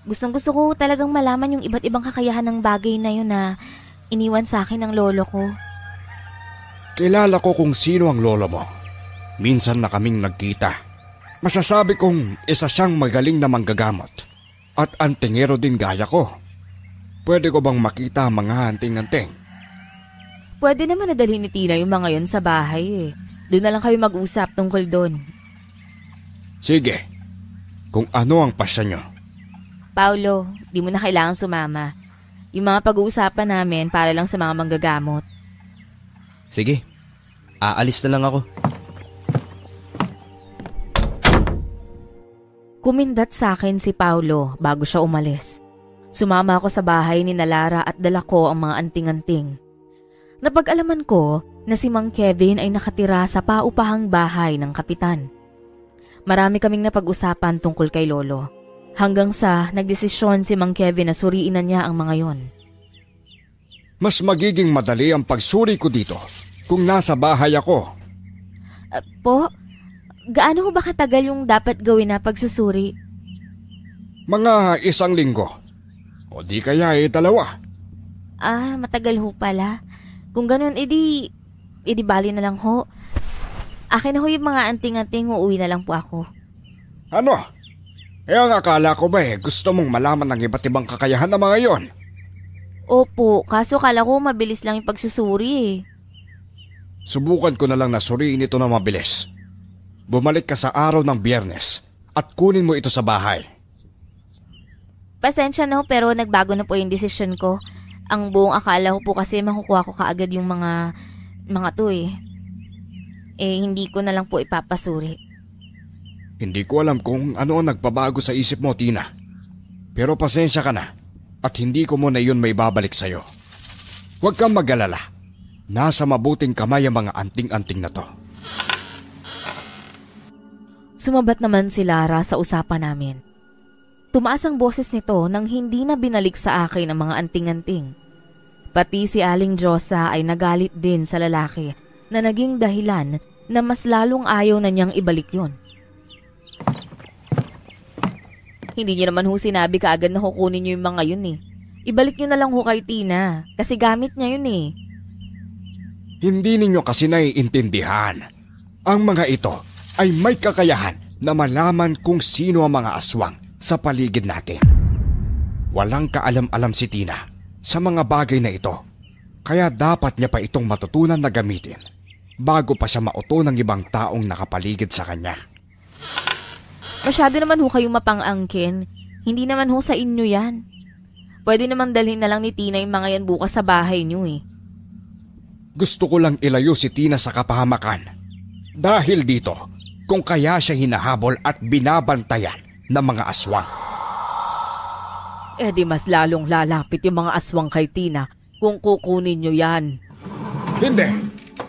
Gustong-gusto ko talagang malaman yung iba't ibang kakayahan ng bagay na yun na iniwan sa akin ng lolo ko. Kilala ko kung sino ang lolo mo. Minsan na kaming nagkita. Masasabi kong isa siyang magaling na manggagamot. At antingero din gaya ko. Pwede ko bang makita ang mga anting-anting? Pwede naman nadalhin ni Tina yung mga yon sa bahay eh. Doon na lang kayo mag-usap tungkol doon. Sige. Kung ano ang pasya nyo. Paulo, di mo na kailangang sumama. Yung mga pag-uusapan namin para lang sa mga manggagamot. Sige, aalis na lang ako. Kumindat sa akin si Paulo bago siya umalis. Sumama ako sa bahay ni Lara at dala ko ang mga anting-anting. Napag-alaman ko na si Mang Kevin ay nakatira sa paupahang bahay ng kapitan. Marami kaming napag-usapan tungkol kay Lolo. Hanggang sa nagdesisyon si Mang Kevin na suriin na niya ang mga yon. Mas magiging madali ang pagsuri ko dito kung nasa bahay ako. Po, gaano ho ba katagal yung dapat gawin na pagsusuri? Mga 1 linggo. O di kaya 2. Matagal ho pala. Kung ganun, edi bali na lang ho. Akin na ho yung mga anting-anting, uuwi na lang po ako. Ano? Ang akala ko ba gusto mong malaman ng iba't ibang kakayahan ng mga yon? Opo, kaso kala ko mabilis lang yung pagsusuri eh. Subukan ko na lang na suriin ito na mabilis. Bumalik ka sa araw ng Biyernes at kunin mo ito sa bahay. Pasensya na ho pero nagbago na po yung desisyon ko. Ang buong akala ko po kasi makukuha ko kaagad yung mga to eh. Hindi ko na lang po ipapasuri. Hindi ko alam kung ano ang nagpabago sa isip mo, Tina. Pero pasensya ka na at hindi ko muna yun may babalik sa'yo. Huwag kang mag-alala. Nasa mabuting kamay ang mga anting-anting na to. Sumabat naman si Lara sa usapan namin. Tumaas ang boses nito nang hindi na binalik sa akin ang mga anting-anting. Pati si Aling Diyosa ay nagalit din sa lalaki na naging dahilan na mas lalong ayaw na niyang ibalik yon. Hindi niyo naman ho sinabi kaagad na kukunin niyo yung mga yun eh. Ibalik niyo na lang ho kay Tina kasi gamit niya yun eh. Hindi ninyo kasi naiintindihan. Ang mga ito ay may kakayahan na malaman kung sino ang mga aswang sa paligid natin. Walang kaalam-alam si Tina sa mga bagay na ito. Kaya dapat niya pa itong matutunan na gamitin bago pa siya mauto ng ibang taong nakapaligid sa kanya. Masyado naman ho kayong mapang-angkin. Hindi naman ho sa inyo yan. Pwede naman dalhin na lang ni Tina yung mga yan bukas sa bahay niyo eh. Gusto ko lang ilayo si Tina sa kapahamakan. Dahil dito, kung kaya siya hinahabol at binabantayan ng mga aswang. Di mas lalong lalapit yung mga aswang kay Tina kung kukunin niyo yan. Hindi.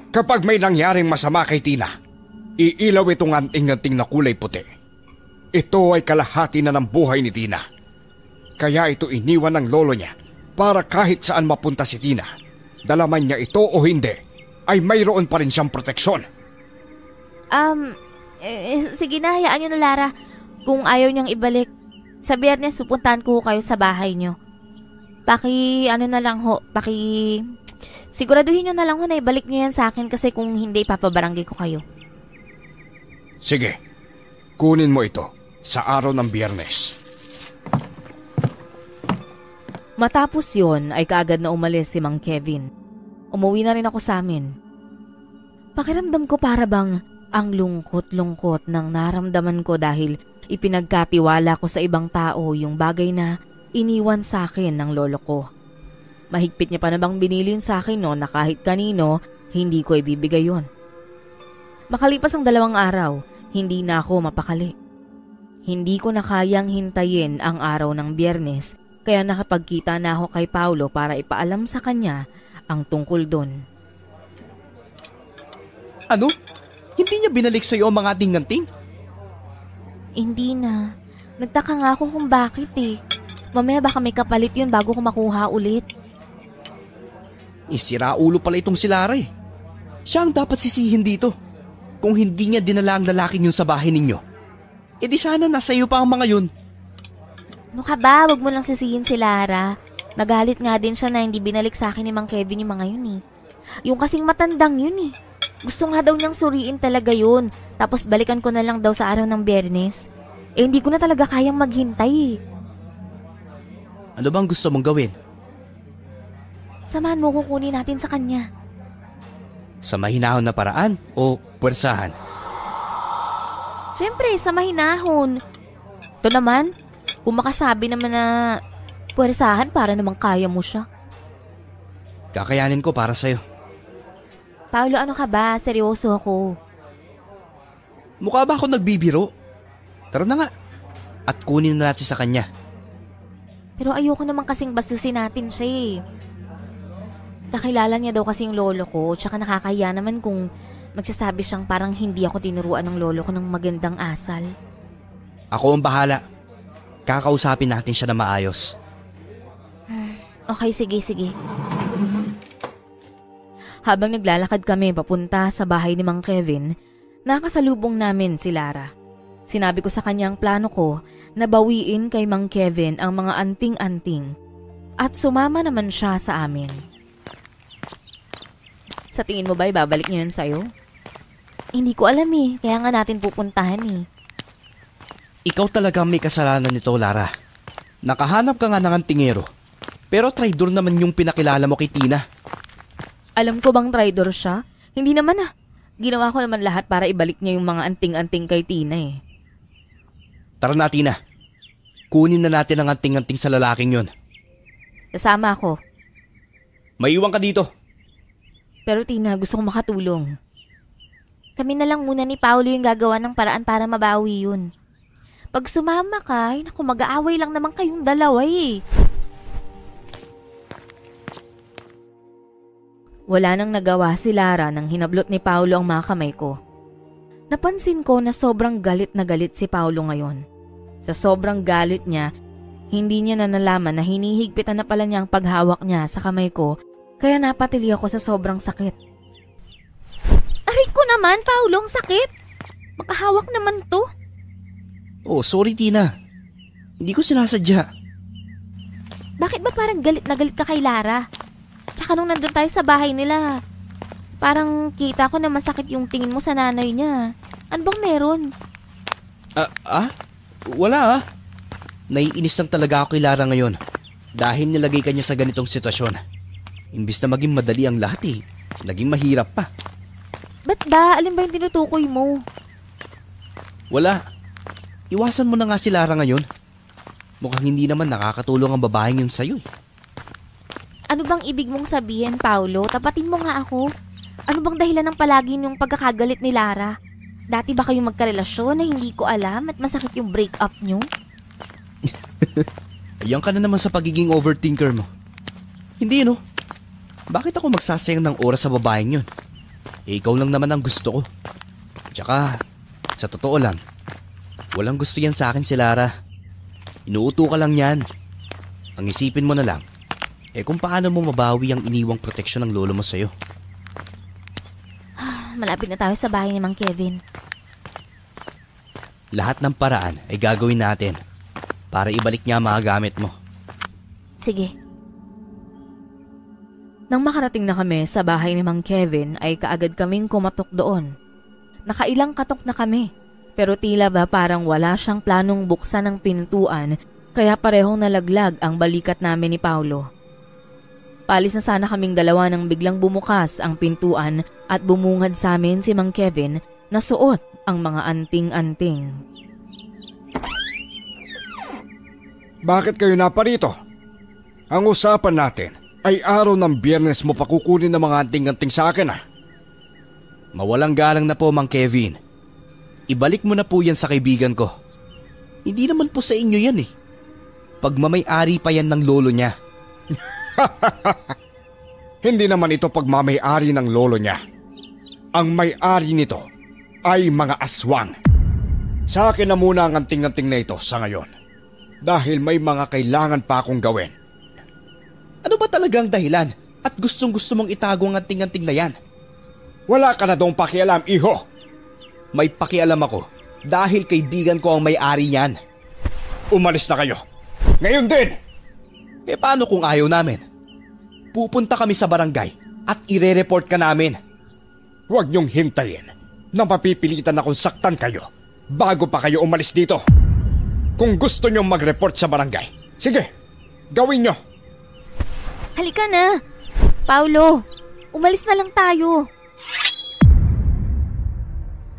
Kapag may nangyaring masama kay Tina, iilaw itong anting-anting na kulay puti. Ito ay kalahati na ng buhay ni Tina. Kaya ito iniwan ng lolo niya para kahit saan mapunta si Tina, dalaman niya ito o hindi, ay mayroon pa rin siyang proteksyon. Sige na, hayaan nyo na Lara. Kung ayaw niyang ibalik, sa Biyernes pupuntahan ko kayo sa bahay niyo. Siguraduhin nyo na lang ho na ibalik nyo yan sa akin kasi kung hindi, papabarangay ko kayo. Sige, kunin mo ito sa araw ng Biyernes. Matapos yon ay kaagad na umalis si Mang Kevin. Umuwi na rin ako sa amin. Pakiramdam ko para bang ang lungkot-lungkot ng naramdaman ko dahil ipinagkatiwala ko sa ibang tao yung bagay na iniwan sa akin ng lolo ko. Mahigpit niya pa na bang binilin sa akin no na kahit kanino hindi ko ibibigay yon. Makalipas ang 2 araw, hindi na ako mapakali. Hindi ko na kayang hintayin ang araw ng Biyernes kaya nakapagkita na ako kay Paulo para ipaalam sa kanya ang tungkol doon. Ano? Hindi niya binalik sa'yo ang mga anting-anting? Hindi na. Nagtaka nga ako kung bakit eh. Mamaya baka may kapalit yun bago ko makuha ulit. Sira ulo pala itong si Lara eh. Siya ang dapat sisihin dito. Kung hindi niya dinala ang lalaking yun sa bahay ninyo, di sana nasa iyo pa ang mga yun. Ano ka ba? Wag mo lang sisihin si Lara. Nagalit nga din siya na hindi binalik sa akin ni Mang Kevin yung mga yun eh. Yung kasing matandang yun eh. Gusto nga daw niyang suriin talaga yun. Tapos balikan ko na lang daw sa araw ng Biyernes. Hindi ko na talaga kayang maghintay eh. Ano bang gusto mong gawin? Samahan mo kukunin natin sa kanya. Sa mahinahon na paraan o puwersahan? Siyempre, sa mahinahon. Ito naman, kung makasabi naman na puwersahan para namang kaya mo siya. Kakayanin ko para sa'yo. Paolo, ano ka ba? Seryoso ako. Mukha ba ako nagbibiro? Tara na nga. At kunin na natin sa kanya. Pero ayoko naman kasing bastusin natin siya eh. Nakilala niya daw kasi yung lolo ko, tsaka nakakahiya naman kung magsasabi siyang parang hindi ako tinuruan ng lolo ko ng magandang asal. Ako ang bahala. Kakausapin natin siya na maayos. Okay, sige. Habang naglalakad kami papunta sa bahay ni Mang Kevin, nakasalubong namin si Lara. Sinabi ko sa kanya ang plano ko na bawiin kay Mang Kevin ang mga anting-anting at sumama naman siya sa amin. Sa tingin mo ba babalik niyo yun sa'yo? Hindi ko alam eh, kaya nga natin pupuntahan eh. Ikaw talaga may kasalanan nito, Lara. Nakahanap ka nga ng antingero, pero traidor naman yung pinakilala mo kay Tina. Alam ko bang traidor siya? Hindi naman ah. Ginawa ko naman lahat para ibalik niya yung mga anting-anting kay Tina eh. Tara na, Tina. Kunin na natin ang anting-anting sa lalaking yun. Sasama ako. Maiwan ka dito. Pero Tina, gusto kong makatulong. Kami na lang muna ni Paolo yung gagawa ng paraan para mabawi yun. Pag sumama ka, naku, mag-aaway lang naman kayong dalawa eh. Wala nang nagawa si Lara nang hinablot ni Paolo ang mga kamay ko. Napansin ko na sobrang galit na galit si Paolo ngayon. Sa sobrang galit niya, hindi niya na nalaman na hinihigpitan na pala niya ang paghawak niya sa kamay ko, kaya napatili ako sa sobrang sakit. Aray ko naman, Paolo, ang sakit. Makahawak naman to. Oh, sorry, Tina. Hindi ko sinasadya. Bakit ba parang galit na galit ka kay Lara? Tsaka nung nandun tayo sa bahay nila, parang kita ko na masakit yung tingin mo sa nanay niya. Ano bang meron? Wala ah. Naiinis lang talaga ako kay Lara ngayon dahil nilagay ka niya sa ganitong sitwasyon. Imbis na maging madali ang lahat eh, naging mahirap pa. Ba't ba? Alin ba yung tinutukoy mo? Wala. Iwasan mo na nga si Lara ngayon. Mukhang hindi naman nakakatulong ang babaeng yun sa'yo eh. Ano bang ibig mong sabihin, Paolo? Tapatin mo nga ako. Ano bang dahilan ng palagi yung pagkakagalit ni Lara? Dati ba kayong magkarelasyon na hindi ko alam at masakit yung breakup nyo? Ayan ka na naman sa pagiging overthinker mo. Hindi no? Bakit ako magsasayang ng oras sa babaeng yun? Ikaw lang naman ang gusto ko. Tsaka, sa totoo lang, walang gusto yan sa akin si Lara. Inuuto ka lang yan. Ang isipin mo na lang, kung paano mo mabawi ang iniwang proteksyon ng lolo mo sa'yo. Malapit na tayo sa bahay ni Mang Kevin. Lahat ng paraan ay gagawin natin para ibalik niya ang mga gamit mo. Sige. Nang makarating na kami sa bahay ni Mang Kevin ay kaagad kaming kumatok doon. Nakailang katok na kami, pero tila ba parang wala siyang planong buksan ng pintuan kaya parehong nalaglag ang balikat namin ni Paolo. Palis na sana kaming dalawa nang biglang bumukas ang pintuan at bumungad sa amin si Mang Kevin na suot ang mga anting-anting. Bakit kayo naparito? Ang usapan natin ay araw ng Biyernes mo pa kukunin ng mga anting-anting sa akin ah. Mawalang galang na po, Mang Kevin. Ibalik mo na po yan sa kaibigan ko. Hindi naman po sa inyo yan eh. Pagmamay-ari pa yan ng lolo niya. Hindi naman ito pagmamay-ari ng lolo niya. Ang may-ari nito ay mga aswang. Sa akin na muna ang anting-anting na ito sa ngayon. Dahil may mga kailangan pa akong gawin. Ano ba talagang dahilan at gustong-gusto mong itago ang anting-anting na yan? Wala ka na dong pakialam, iho. May pakialam ako dahil kaibigan ko ang may-ari niyan. Umalis na kayo. Ngayon din! Paano kung ayaw namin? Pupunta kami sa barangay at ire-report ka namin. Huwag niyong hintayin na mapipilitan akong saktan kayo bago pa kayo umalis dito. Kung gusto niyong mag-report sa barangay, sige, gawin niyo. Halika na. Paulo, umalis na lang tayo.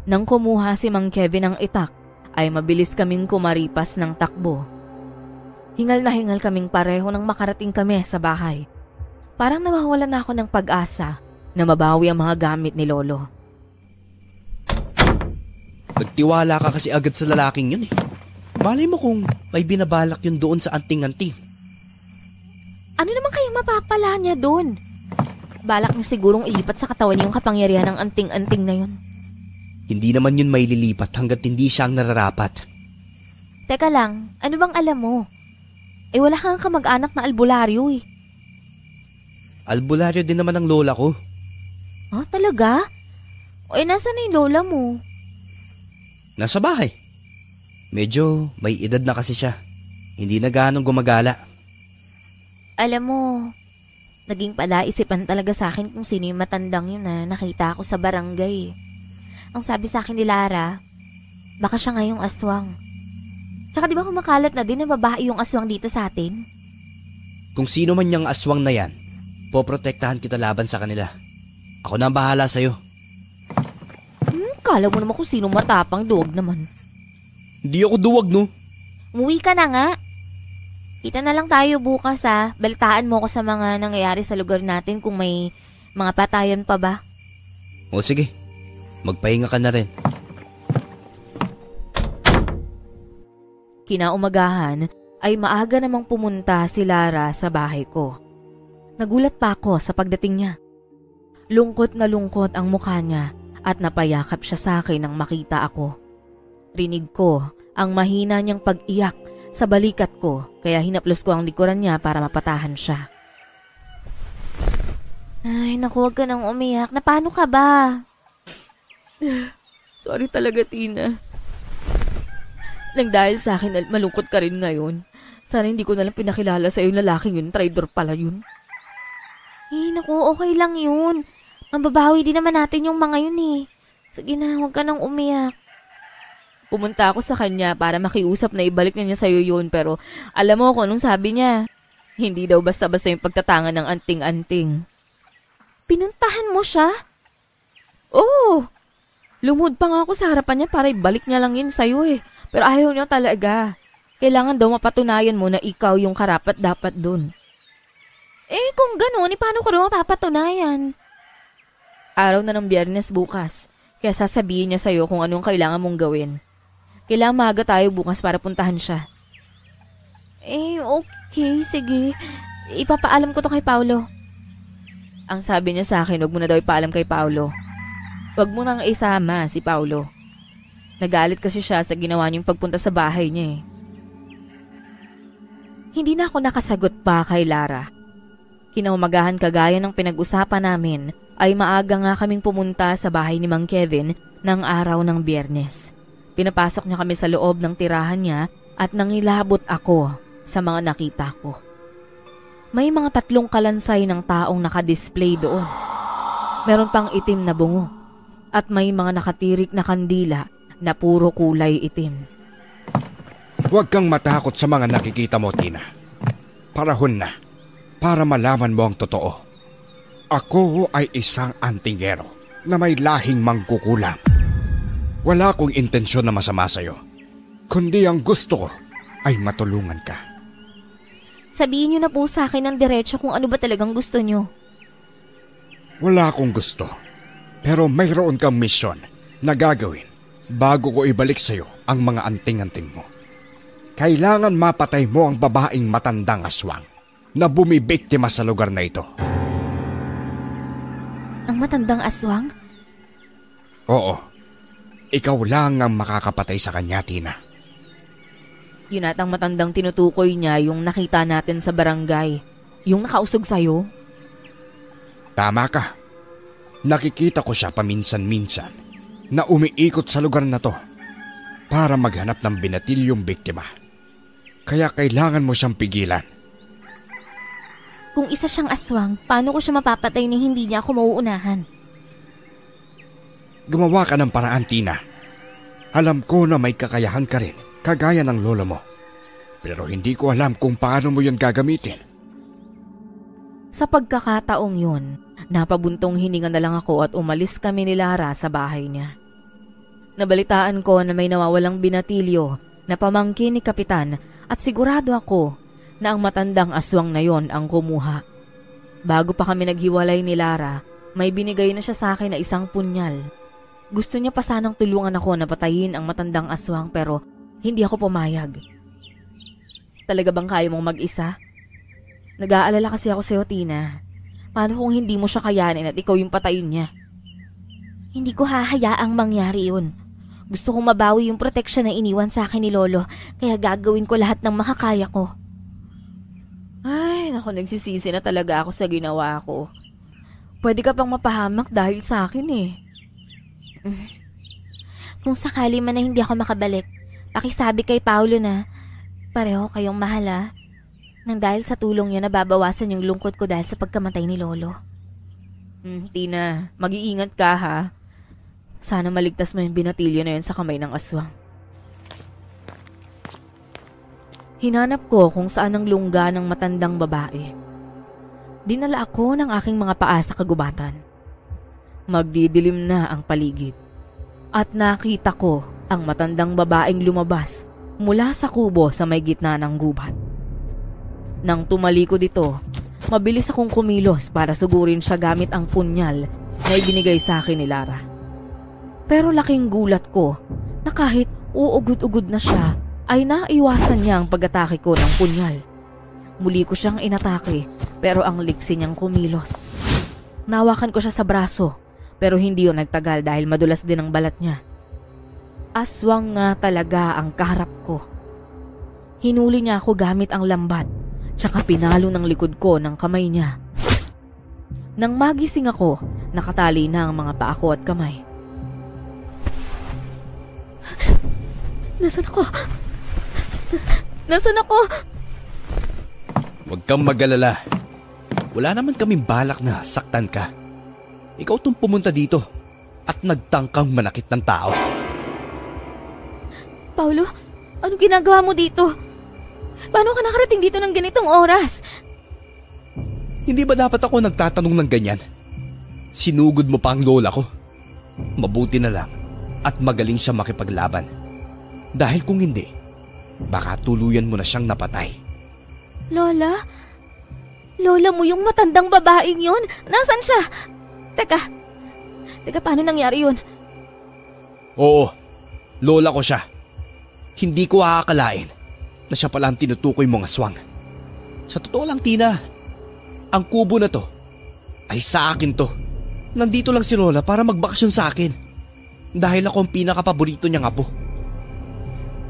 Nang kumuha si Mang Kevin ng itak, ay mabilis kaming kumaripas ng takbo. Hingal na hingal kaming pareho nang makarating kami sa bahay. Parang nawawalan na ako ng pag-asa na mabawi ang mga gamit ni Lolo. Nagtiwala ka kasi agad sa lalaking yun eh. Malay mo kung may binabalak yun doon sa anting-anting. Ano naman kayang mapapala niya doon? Balak niya sigurong ilipat sa katawan yung kapangyarihan ng anting-anting na yun. Hindi naman yun may lilipat hanggat hindi siya ang nararapat. Teka lang, ano bang alam mo? Eh wala kang kamag-anak na albularyo eh. Albularyo din naman ang lola ko. Oh, talaga? O nasa na yung lola mo? Nasa bahay. Medyo may edad na kasi siya. Hindi na ganong gumagala. Alam mo, naging palaisipan talaga sa akin kung sino yung matandang yun na nakita ako sa barangay. Ang sabi sa akin ni Lara, baka siya nga yung aswang. Tsaka di ba kumakalat na din na babae yung aswang dito sa atin? Kung sino man yung aswang na yan, poprotektahan kita laban sa kanila. Ako na ang bahala sa'yo. Kala mo naman kung sino matapang, duwag naman. Hindi ako duwag, no? Umuwi ka na nga. Kita na lang tayo bukas ha. Balitaan mo ko sa mga nangyayari sa lugar natin kung may mga patayan pa ba. O sige, magpahinga ka na rin. Kinaumagahan ay maaga namang pumunta si Lara sa bahay ko. Nagulat pa ako sa pagdating niya. Lungkot na lungkot ang mukha niya at napayakap siya sa akin nang makita ako. Rinig ko ang mahina niyang pag-iyak sa balikat ko kaya hinaplos ko ang likuran niya para mapatahan siya. Ay, naku, huwag ka nang umiyak. Na paano ka ba? Sorry talaga, Tina. Nang dahil sa akin, malungkot ka rin ngayon. Sana hindi ko nalang pinakilala sa yung lalaking yun. Traitor pala yun. Eh, naku, okay lang yun. Mambabawi din naman natin yung mga yun eh. Sige na, huwag ka nang umiyak. Pumunta ako sa kanya para makiusap na ibalik niya sa'yo yun pero alam mo kung anong sabi niya. Hindi daw basta-basta yung pagtatangan ng anting-anting. Pinuntahan mo siya? Oo! Lumod pa nga ako sa harapan niya para ibalik niya lang yun sa'yo eh. Pero ayaw niya talaga. Kailangan daw mapatunayan mo na ikaw yung karapat-dapat dun. Eh kung gano'n, paano ko rin mapapatunayan? Araw na ng Biyernes bukas. Kaya sasabihin niya sa'yo kung anong kailangan mong gawin. Kailangan maaga tayo bukas para puntahan siya. Eh okay, sige. Ipapaalam ko to kay Paulo. Ang sabi niya sa akin, wag mo na daw ipaalam kay Paulo. Wag mo nang isama si Paulo. Nagalit kasi siya sa ginawa niyong pagpunta sa bahay niya eh. Hindi na ako nakasagot pa kay Lara. Kinaumagahan kagaya ng pinag-usapan namin ay maaga nga kaming pumunta sa bahay ni Mang Kevin ng araw ng Biyernes. Pinapasok niya kami sa loob ng tirahan niya at nangilabot ako sa mga nakita ko. May mga 3 kalansay ng taong nakadisplay doon. Meron pang itim na bungo at may mga nakatirik na kandila na puro kulay itim. Huwag kang matakot sa mga nakikita mo, Tina. Panahon na para malaman mo ang totoo. Ako ay isang antingero na may lahing mangkukulam. Wala akong intensyon na masama sa'yo, kundi ang gusto ko ay matulungan ka. Sabihin niyo na po sa akin ng diretso kung ano ba talagang gusto niyo. Wala akong gusto, pero mayroon kang misyon na gagawin bago ko ibalik sa'yo ang mga anting-anting mo. Kailangan mapatay mo ang babaeng matandang aswang na bumibiktima sa lugar na ito. Ang matandang aswang? Oo, ikaw lang ang makakapatay sa kanya, Tina. Yun at ang matandang tinutukoy niya yung nakita natin sa barangay. Yung nakausog sa'yo. Tama ka. Nakikita ko siya paminsan-minsan na umiikot sa lugar na to para maghanap ng binatilyong biktima. Kaya kailangan mo siyang pigilan. Kung isa siyang aswang, paano ko siya mapapatay na hindi niya ako mauunahan? Gumawa ka ng paraan, Tina. Alam ko na may kakayahan ka rin, kagaya ng lolo mo. Pero hindi ko alam kung paano mo yun gagamitin. Sa pagkakataong yun, napabuntong hininga na lang ako at umalis kami ni Lara sa bahay niya. Nabalitaan ko na may nawawalang binatilyo na pamangkin ni Kapitan at sigurado ako na ang matandang aswang na yon ang kumuha. Bago pa kami naghiwalay ni Lara, may binigay na siya sa akin na isang punyal. Gusto niya pa sanang tulungan ako na patayin ang matandang aswang pero hindi ako pumayag. Talaga bang kaya mong mag-isa? Nag-aalala kasi ako sa'yo, Tina. Paano kung hindi mo siya kayanin at ikaw yung patayin niya? Hindi ko hahayaang mangyari yun. Gusto kong mabawi yung proteksyon na iniwan sa akin ni Lolo, kaya gagawin ko lahat ng makakaya ko. Ay, naku, nagsisisi na talaga ako sa ginawa ko. Pwede ka pang mapahamak dahil sa akin eh. Kung sakali man na hindi ako makabalik, pakisabi kay Paulo na pareho kayong mahal ah. Nang dahil sa tulong niya nababawasan yung lungkot ko dahil sa pagkamatay ni Lolo. Tina, mag-iingat ka ha. Sana maligtas mo yung binatilyo na yun sa kamay ng aswang. Hinanap ko kung saan ang lungga ng matandang babae. Dinala ako ng aking mga paa sa kagubatan. Magdidilim na ang paligid. At nakita ko ang matandang babaeng lumabas mula sa kubo sa may gitna ng gubat. Nang tumalikod ito, mabilis akong kumilos para sugurin siya gamit ang punyal na ibinigay sa akin ni Lara. Pero laking gulat ko na kahit uugod-ugod na siya, ay naiwasan niya ang pag-atake ko ng punyal. Muli ko siyang inatake pero ang liksi niyang kumilos. Nawakan ko siya sa braso pero hindi yun nagtagal dahil madulas din ang balat niya. Aswang nga talaga ang kaharap ko. Hinuli niya ako gamit ang lambat tsaka pinalo ng likod ko ng kamay niya. Nang magising ako, nakatali na ang mga paa ko at kamay. Nasaan ako? Nasaan ako? Huwag kang mag-alala. Wala naman kaming balak na saktan ka. Ikaw tong pumunta dito at nagtangkang manakit ng tao. Paulo, anong ginagawa mo dito? Paano ka nakarating dito ng ganitong oras? Hindi ba dapat ako nagtatanong ng ganyan? Sinugod mo pa ang lola ko. Mabuti na lang at magaling siya makipaglaban. Dahil kung hindi, baka tuluyan mo na siyang napatay. Lola? Lola mo yung matandang babaeng yun? Nasaan siya? Teka, paano nangyari yun? Oo, lola ko siya. Hindi ko aakalain na siya pala ang tinutukoy mong aswang. Sa totoo lang, Tina, ang kubo na to ay sa akin to. Nandito lang si Lola para magbakasyon sa akin. Dahil ako ang pinakapaborito niyang apo.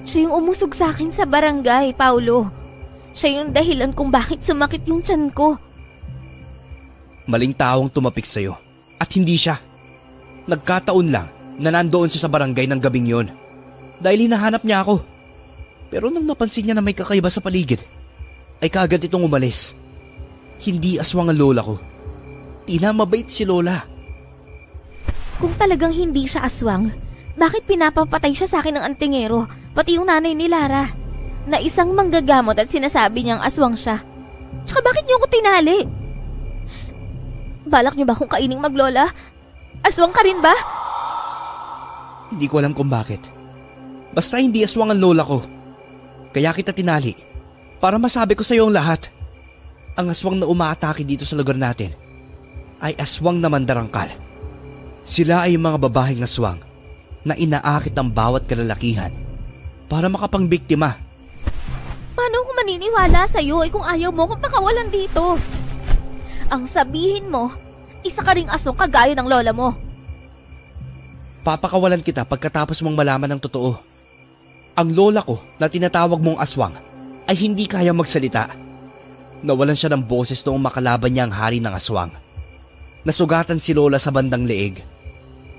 Siya yung umusog sa akin sa barangay, Paulo. Siya yung dahilan kung bakit sumakit yung tiyan ko. Maling taong tumapik sa'yo at hindi siya. Nagkataon lang na nandoon siya sa barangay ng gabing yon. Dahil hinahanap niya ako. Pero nang napansin niya na may kakaiba sa paligid, ay kaagad itong umalis. Hindi aswang ang lola ko. Tina, mabait si Lola. Kung talagang hindi siya aswang, bakit pinapapatay siya sa akin ng antingero, pati yung nanay ni Lara, na isang manggagamot at sinasabi niyang aswang siya? Tsaka bakit niyo ako tinali? Balak niyo ba kung kaining maglola? Aswang ka rin ba? Hindi ko alam kung bakit. Basta hindi aswang ang lola ko. Kaya kita tinali para masabi ko sa iyo ang lahat. Ang aswang na umaatake dito sa lugar natin ay aswang na mandarangkal. Sila ay mga babaeng aswang na inaakit ng bawat kalalakihan para makapangbiktima. Paano ko maniniwala sa'yo kung ayaw mo kung pakawalan dito? Ang sabihin mo, isa ka ring aswang kagaya ng lola mo. Papakawalan kita pagkatapos mong malaman ng totoo. Ang lola ko na tinatawag mong aswang ay hindi kaya magsalita. Nawalan siya ng boses noong makalaban niya ang hari ng aswang. Nasugatan si Lola sa bandang leeg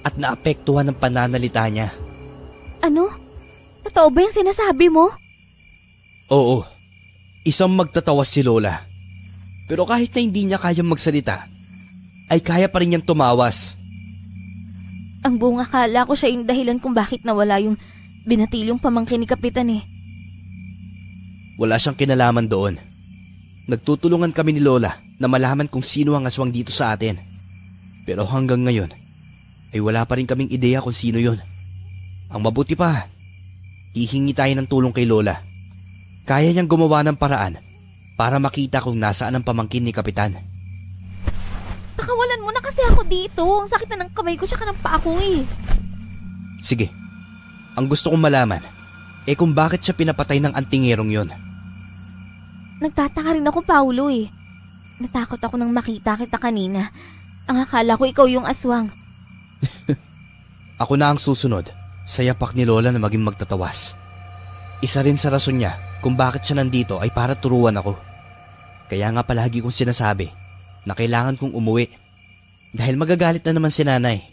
at naapektuhan ng pananalita niya. Ano? Totoo ba yung sinasabi mo? Oo, isang magtatawas si Lola Pero kahit na hindi niya kayang magsalita, ay kaya pa rin niyang tumawas. Ang buong akala ko siya yung dahilan kung bakit nawala yung binatilyong pamangkin ni Kapitan eh. Wala siyang kinalaman doon. Nagtutulungan kami ni Lola na malaman kung sino ang aswang dito sa atin. Pero hanggang ngayon, ay wala pa rin kaming ideya kung sino yon. Ang mabuti pa, hihingi tayo ng tulong kay Lola. Kaya niyang gumawa ng paraan para makita kung nasaan ang pamangkin ni Kapitan. Pakawalan mo na kasi ako dito. Ang sakit na ng kamay ko tsaka ng paa ko eh. Sige, ang gusto kong malaman, kung bakit siya pinapatay ng antingerong yon. Nagtataka rin ako, Paulo eh. Natakot ako nang makita kita kanina. Ang akala ko ikaw yung aswang. Ako na ang susunod sa yapak ni Lola na maging magtatawas. Isa rin sa rason niya kung bakit siya nandito ay para turuan ako. Kaya nga palagi kong sinasabi na kailangan kong umuwi. Dahil magagalit na naman si nanay.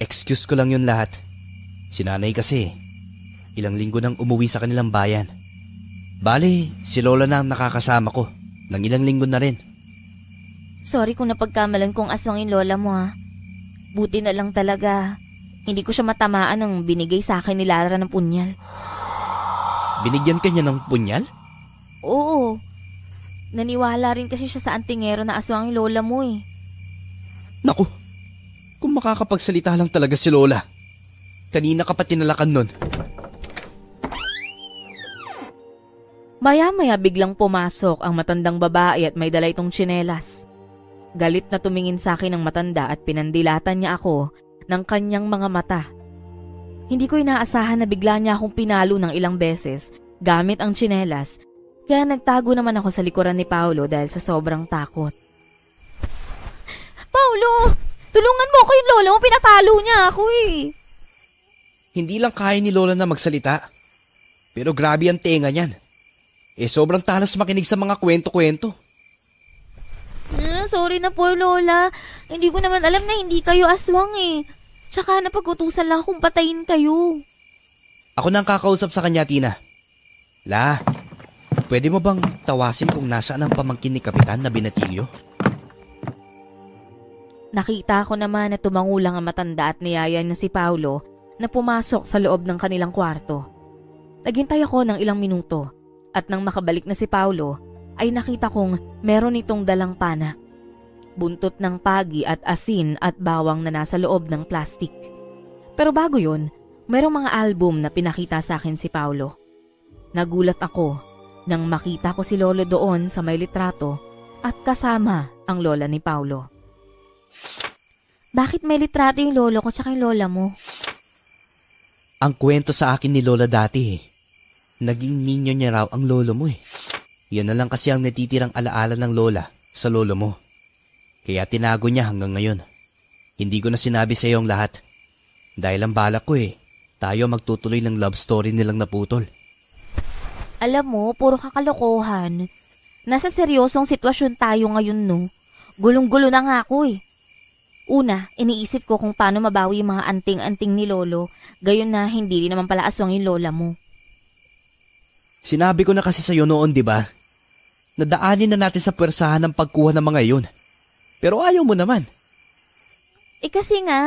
Excuse ko lang yun lahat. Si nanay kasi, ilang linggo nang umuwi sa kanilang bayan. Bale, si Lola na ang nakakasama ko ng ilang linggo na rin. Sorry kung napagkamalan kong aswang yung lola mo ha. Buti na lang talaga. Hindi ko siya matamaan ng binigay sa akin ni Lara ng punyal. Binigyan ka niya ng punyal? Oo. Naniwala rin kasi siya sa antingero na aswang yung lola mo eh. Naku, kung makakapagsalita lang talaga si Lola. Kanina ka pa tinalakan nun. Maya-maya biglang pumasok ang matandang babae at may dala itong tsinelas. Galit na tumingin sa akin ang matanda at pinandilatan niya ako ng kanyang mga mata. Hindi ko inaasahan na bigla niya akong pinalo ng ilang beses gamit ang tsinelas, kaya nagtago naman ako sa likuran ni Paulo dahil sa sobrang takot. Paulo! Tulungan mo ako yung lola mo, pinapalo niya ako eh. Hindi lang kaya ni Lola na magsalita. Pero grabe ang tenga niyan. Sobrang talas makinig sa mga kwento-kwento. Sorry na po, Lola. Hindi ko naman alam na hindi kayo aswang eh. Tsaka napag-utusan lang akong patayin kayo. Ako na ang kakausap sa kanya, Tina. La, pwede mo bang tawasin kung nasaan ang pamangkin ni Kapitan na binatilyo? Nakita ko naman na tumangulang ang matanda at niyaya na si Paulo na pumasok sa loob ng kanilang kwarto. Naghintay ako ng ilang minuto at nang makabalik na si Paulo ay nakita kong meron itong dalang pana. Buntot ng pagi at asin at bawang na nasa loob ng plastik. Pero bago yun, merong mga album na pinakita sa akin si Paulo. Nagulat ako nang makita ko si Lolo doon sa may litrato at kasama ang lola ni Paulo. Bakit may litrato yung lolo ko tsaka yung lola mo? Ang kwento sa akin ni Lola dati naging ninyo niya raw ang lolo mo eh. Yan na lang kasi ang natitirang alaala ng lola sa lolo mo. Kaya tinago niya hanggang ngayon. Hindi ko na sinabi sa iyo ang lahat. Dahil ang balak ko tayo magtutuloy ng love story nilang naputol. Alam mo, puro kakalokohan. Nasa seryosong sitwasyon tayo ngayon no. Gulong-gulo na nga ako eh. Una, iniisip ko kung paano mabawi yung mga anting-anting ni Lolo, gayon na hindi rin naman pala aswang yung lola mo. Sinabi ko na kasi sa'yo noon, di ba? Nadaanin na natin sa pwersahan ng pagkuha ng mga iyon. Pero ayaw mo naman. Kasi nga,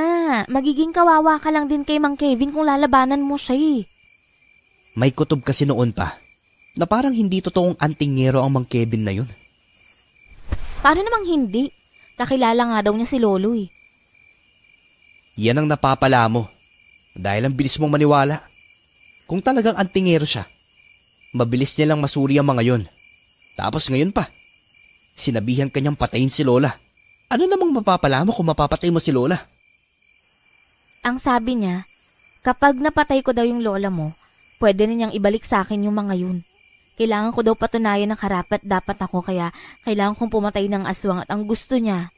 magiging kawawa ka lang din kay Mang Kevin kung lalabanan mo siya eh. May kutob kasi noon pa, na parang hindi totoong antingero ang Mang Kevin na yun. Paano namang hindi? Kakilala nga daw niya si Lolo eh. Yan ang napapala mo. Dahil ang bilis mong maniwala. Kung talagang antingero siya, mabilis niya lang masuri ang mga yon. Tapos ngayon pa, sinabihan kanyang patayin si Lola. Ano namang mapapala mo kung mapapatay mo si Lola? Ang sabi niya, kapag napatay ko daw yung lola mo, pwede na niyang ibalik sa akin yung mga yun. Kailangan ko daw patunayan ng karapat dapat ako kaya kailangan kong pumatay ng aswang at ang gusto niya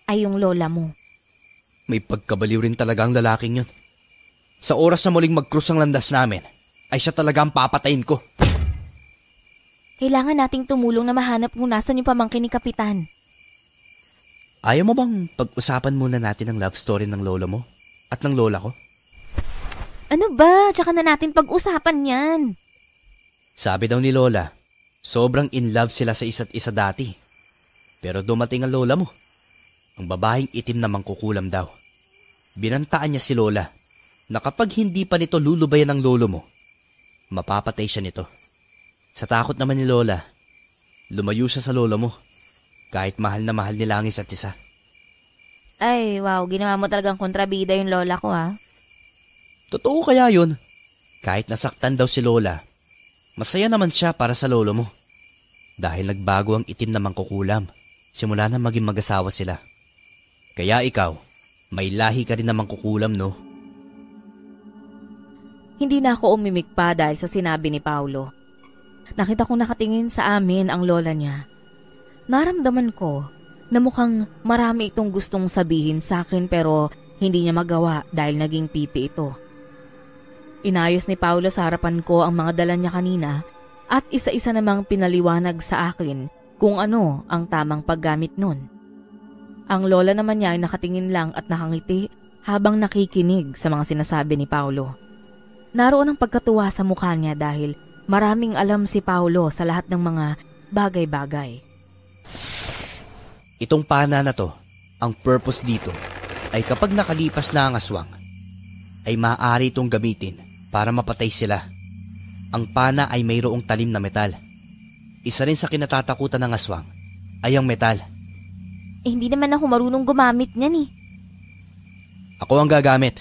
ay yung lola mo. May pagkabaliw rin talaga ang lalaking yun. Sa oras na muling mag-cruise ang landas namin, ay siya talaga ang papatayin ko. Kailangan nating tumulong na mahanap kung nasan yung pamangkin ni Kapitan. Ayaw mo bang pag-usapan muna natin ang love story ng lola mo at ng lola ko? Ano ba? Tsaka na natin pag-usapan yan. Sabi daw ni Lola, sobrang in love sila sa isa't isa dati. Pero dumating ang lola mo. Ang babaeng itim na mangkukulam daw. Binantaan niya si lola na kapag hindi pa nito lulubayan ng lolo mo, mapapatay siya nito. Sa takot naman ni lola, lumayo siya sa lolo mo kahit mahal na mahal nila ang isa't isa. Ay, wow, ginawa mo talagang kontrabida yung lola ko ha. Totoo kaya yun? Kahit nasaktan daw si lola, masaya naman siya para sa lolo mo. Dahil nagbago ang itim na mangkukulam, simula na maging mag-asawa sila. Kaya ikaw, may lahi ka rin na mangkukulam, no? Hindi na ako umimik pa dahil sa sinabi ni Paulo. Nakita kong nakatingin sa amin ang lola niya. Naramdaman ko na mukhang marami itong gustong sabihin sa akin pero hindi niya magawa dahil naging pipi ito. Inayos ni Paulo sa harapan ko ang mga dala niya kanina at isa-isa namang pinaliwanag sa akin kung ano ang tamang paggamit nun. Ang lola naman niya ay nakatingin lang at nakangiti habang nakikinig sa mga sinasabi ni Paulo. Naroon ang pagkatuwa sa mukha niya dahil maraming alam si Paulo sa lahat ng mga bagay-bagay. Itong pana na to, ang purpose dito ay kapag nakalipas na ang aswang, ay maaari itong gamitin para mapatay sila. Ang pana ay mayroong talim na metal. Isa rin sa kinatatakutan ng aswang ay ang metal. Hindi naman ako marunong gumamit niyan eh. Ako ang gagamit.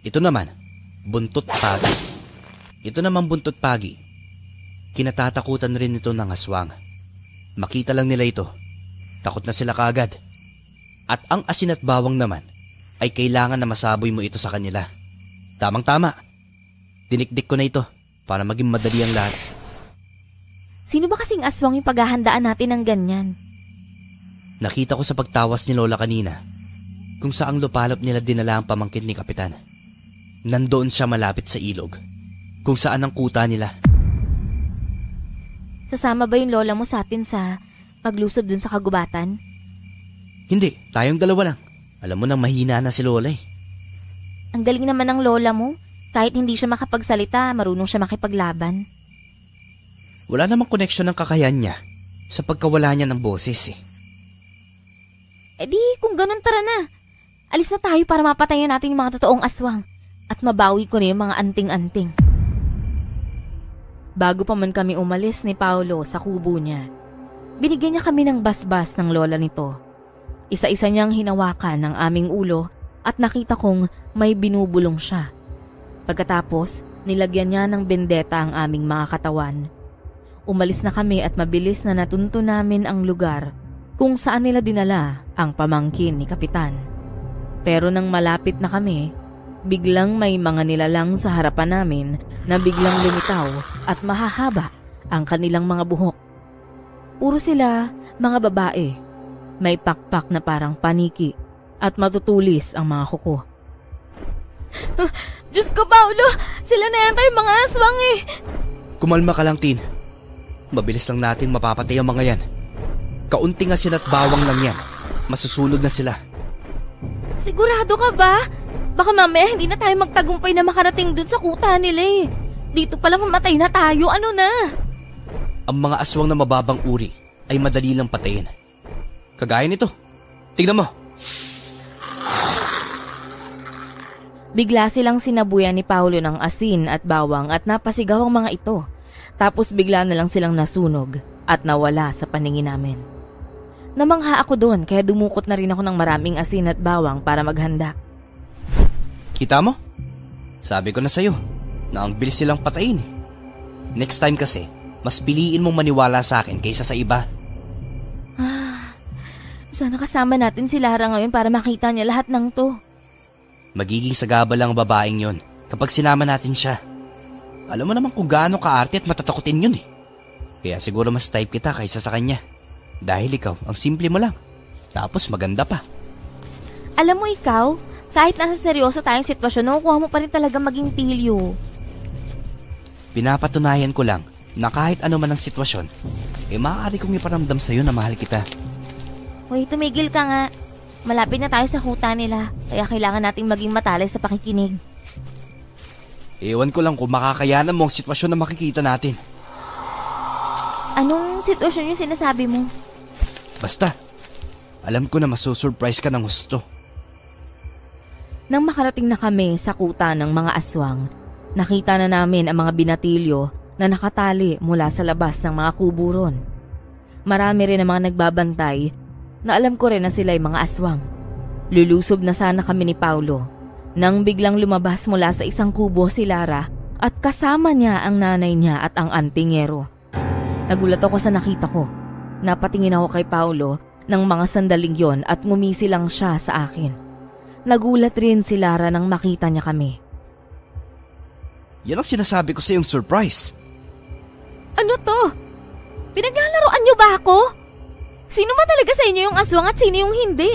Ito naman, buntot pagi. Ito naman buntot pagi. Kinatatakutan rin ito ng aswang. Makita lang nila ito, takot na sila kaagad. At ang asin at bawang naman ay kailangan na masaboy mo ito sa kanila. Tamang-tama. Dinikdik ko na ito para maging madali ang lahat. Sino ba kasing aswang yung paghahandaan natin ng ganyan? Nakita ko sa pagtawas ni Lola kanina kung saang lupalop nila dinala ang pamangkin ni Kapitan. Nandoon siya malapit sa ilog kung saan ang kuta nila. Sasama ba yung lola mo sa atin sa paglusob dun sa kagubatan? Hindi, tayong dalawa lang. Alam mo nang mahina na si Lola eh. Ang galing naman ng lola mo. Kahit hindi siya makapagsalita, marunong siya makipaglaban. Wala namang koneksyon ng kakayahan niya sa pagkawala niya ng boses eh. E di, kung ganun tara na. Alis na tayo para mapatayan natin yung mga totoong aswang at mabawi ko na yung mga anting-anting. Bago pa man kami umalis ni Paulo sa kubo niya, binigyan niya kami ng basbas ng lola nito. Isa-isa niyang hinawakan ng aming ulo at nakita kong may binubulong siya. Pagkatapos, nilagyan niya ng bendeta ang aming mga katawan. Umalis na kami at mabilis na natunto namin ang lugar kung saan nila dinala ang pamangkin ni Kapitan. Pero nang malapit na kami, biglang may mga nilalang sa harapan namin na biglang lumitaw at mahahaba ang kanilang mga buhok. Puro sila mga babae, may pakpak na parang paniki at matutulis ang mga kuko. Diyos ko, Paulo! Sila na yata yung mga aswang eh! Kumalma ka lang, Tin. Mabilis lang natin mapapatay ang mga yan. Kaunting asin at bawang lang yan. Masusunod na sila. Sigurado ka ba? Baka mamaya hindi na tayo magtagumpay na makarating dun sa kuta nila eh. Dito pala mamatay na tayo, ano na? Ang mga aswang na mababang uri ay madali lang patayin. Kagaya nito. Tignan mo. Bigla silang sinabuyan ni Paulo ng asin at bawang at napasigaw ang mga ito. Tapos bigla na lang silang nasunog at nawala sa paningin namin. Namangha ako doon kaya dumukot na rin ako ng maraming asin at bawang para maghanda. Kita mo? Sabi ko na sa'yo na ang bilis silang patayin. Next time kasi, mas piliin mong maniwala sa akin kaysa sa iba. Sana kasama natin si Lara ngayon para makita niya lahat ng to. Magiging sagaba lang ang babaeng yon kapag sinama natin siya. Alam mo naman kung gaano kaarte at matatakutin yun eh. Kaya siguro mas type kita kaysa sa kanya. Dahil ikaw, ang simple mo lang. Tapos maganda pa. Alam mo ikaw, kahit nasa seryoso tayong sitwasyon, nakukuha mo pa rin talaga maging pilyo. Pinapatunayan ko lang na kahit ano man ang sitwasyon, maaari kong iparamdam sa'yo na mahal kita. Hoy, tumigil ka nga. Malapit na tayo sa kuta nila, kaya kailangan nating maging matalay sa pakikinig. Ewan ko lang kung makakayanan mo ang sitwasyon na makikita natin. Anong sitwasyon yung sinasabi mo? Basta, alam ko na masusurprise ka ng husto. Nang makarating na kami sa kuta ng mga aswang, nakita na namin ang mga binatilyo na nakatali mula sa labas ng mga kuburon. Marami rin ang mga nagbabantay na alam ko rin na sila ay mga aswang. Lulusob na sana kami ni Paulo nang biglang lumabas mula sa isang kubo si Lara at kasama niya ang nanay niya at ang antingero. Nagulat ako sa nakita ko. Napatingin ako kay Paulo ng mga sandaling yon at ngumisi lang siya sa akin. Nagulat rin si Lara nang makita niya kami. Yan ang sinasabi ko sa iyong surprise. Ano to? Pinaglalaroan niyo ba ako? Sino ba talaga sa inyo yung aswang at sino yung hindi?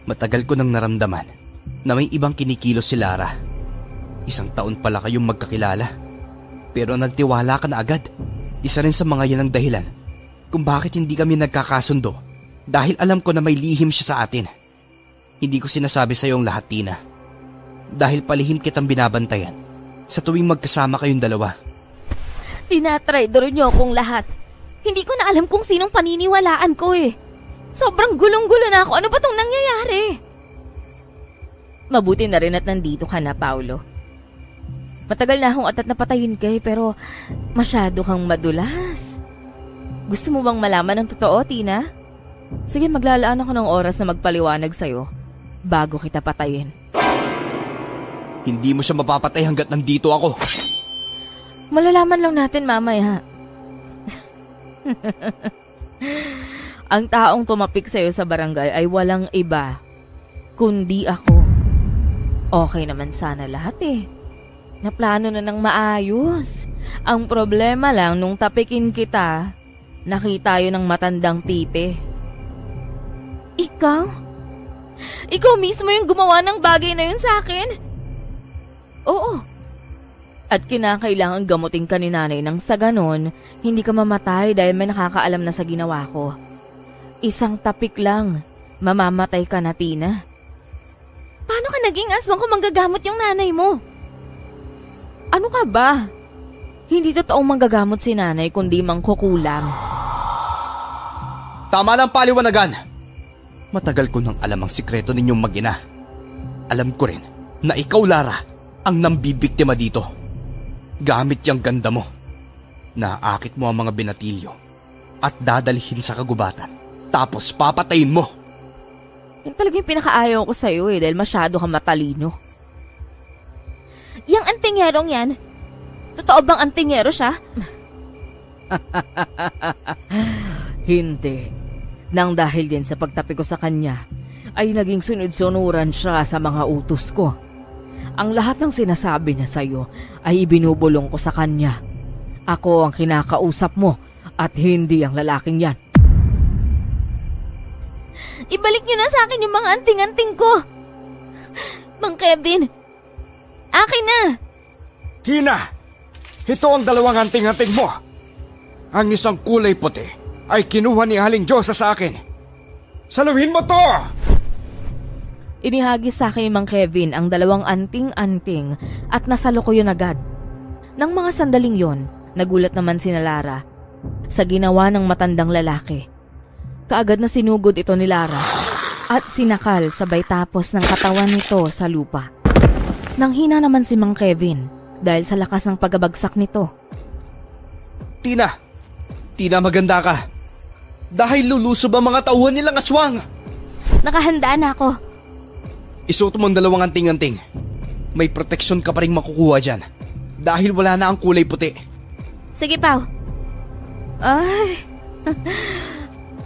Matagal ko nang naramdaman na may ibang kinikilos si Lara. 1 taon pala kayong magkakilala. Pero nagtiwala ka na agad. Isa rin sa mga yan ang dahilan kung bakit hindi kami nagkakasundo. Dahil alam ko na may lihim siya sa atin. Hindi ko sinasabi sa iyong lahat, Tina. Dahil palihim kitang binabantayan sa tuwing magkasama kayong dalawa. Tinatraidor niyo akong lahat. Hindi ko na alam kung sinong paniniwalaan ko eh. Sobrang gulong-gulo na ako. Ano ba tong nangyayari? Mabuti na rin at nandito ka na, Paulo. Matagal na akong atat na patayin kay pero masyado kang madulas. Gusto mo bang malaman ang totoo, Tina? Sige, maglalaan ako ng oras na magpaliwanag sa'yo bago kita patayin. Hindi mo siya mapapatay hanggat nandito ako. Malalaman lang natin mamaya. Ang taong tumapik sa'yo sa barangay ay walang iba kundi ako. Okay naman sana lahat eh. Naplano na ng maayos. Ang problema lang nung tapikin kita, nakita yun ng matandang pipe. Ikaw? Ikaw mismo yung gumawa ng bagay na yun sa akin? Oo. At kinakailangan gamutin ka ni nanay nang sa ganon, hindi ka mamatay dahil may nakakaalam na sa ginawa ko. Isang tapik lang, mamamatay ka na, Tina. Paano ka naging aswang kung manggagamot yung nanay mo? Ano ka ba? Hindi totoong manggagamot si nanay kundi mangkukulam. Tama ng paliwanagan. Matagal ko nang alam ang sikreto ninyong mag-ina. Alam ko rin na ikaw, Lara, ang nambibiktima dito. Gamit yung ganda mo. Naakit mo ang mga binatilyo at dadalhin sa kagubatan. Tapos papatayin mo. Yan talaga yung pinakaayaw ko sa'yo eh dahil masyado kang matalino. Yang antingerong yan, totoo bang antingero siya? Hindi. Nang dahil din sa pagtapi ko sa kanya, ay naging sunod-sunuran siya sa mga utos ko. Ang lahat ng sinasabi niya sa'yo ay ibinubulong ko sa kanya. Ako ang kinakausap mo at hindi ang lalaking yan. Ibalik niyo na sa akin yung mga anting-anting ko. Mang Kevin, akin na. Tina, ito ang 2 anting-anting mo. Ang isang kulay puti ay kinuha ni Aling Diyosa sa akin. Saluhin mo to! Inihagis sa akin ni Mang Kevin ang 2 anting-anting at nasalo ko yun agad. Nang mga sandaling yon, nagulat naman si Lara sa ginawa ng matandang lalaki. Kaagad na sinugod ito ni Lara at sinakal sabay tapos ng katawan nito sa lupa. Nanghina naman si Mang Kevin dahil sa lakas ng pagbagsak nito. Tina, maganda ka. Dahil lulusob ang mga tauhan nilang aswang. Nakahanda na ako. Isuot mo ang 2 anting-anting. May proteksyon ka pa rin makukuha dyan. Dahil wala na ang kulay puti. Sige, Pao. Ay,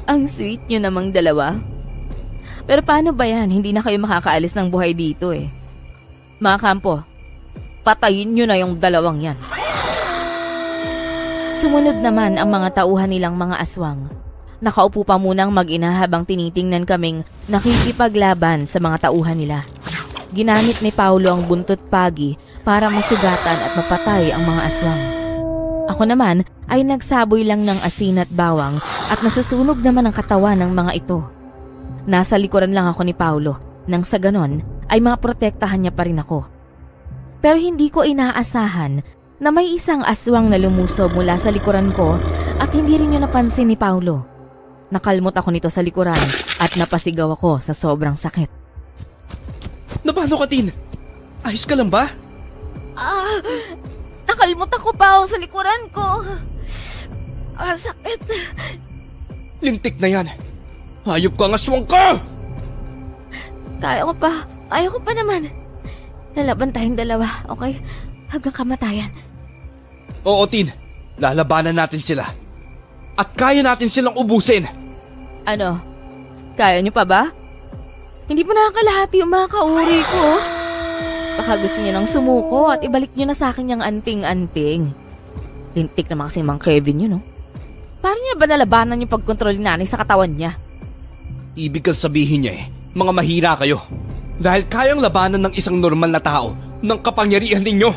ang sweet nyo namang 2. Pero paano ba yan? Hindi na kayo makakaalis ng buhay dito eh. Mga kampo, patayin nyo na yung 2 yan. Sumunod naman ang mga tauhan nilang mga aswang. Nakaupo pa munang mag-ina habang tinitingnan kaming nakikipaglaban sa mga tauhan nila. Ginamit ni Paulo ang buntot pagi para masugatan at mapatay ang mga aswang. Ako naman ay nagsaboy lang ng asin at bawang at nasusunog naman ang katawan ng mga ito. Nasa likuran lang ako ni Paulo nang sa ganon ay maprotektahan niya pa rin ako. Pero hindi ko inaasahan na may isang aswang na lumusob mula sa likuran ko at hindi rin yun napansin ni Paulo. Nakalmot ako nito sa likuran at napasigaw ako sa sobrang sakit. Paano ka, Tin? Ayos ka lang ba? Nakalmot ako pa sa likuran ko. Sakit. Lintik na yan. Hayop ka, aswang ka! Kaya ko pa naman. Lalaban tayong dalawa, okay? Hanggang kamatayan. Oo, Tin. Lalabanan natin sila. At kaya natin silang ubusin. Ano? Kaya niyo pa ba? Hindi pa nakakalahati yung mga kauri ko. Baka gusto niyo nang sumuko at ibalik niyo na sa akin yung anting-anting. Lintik naman kasi Mang Kevin yun, no? Paano niya ba nalabanan yung pagkontrol ni nanay sa katawan niya? Ibig kang sabihin niya mga mahina kayo. Dahil kayang labanan ng isang normal na tao ng kapangyarihan ninyo.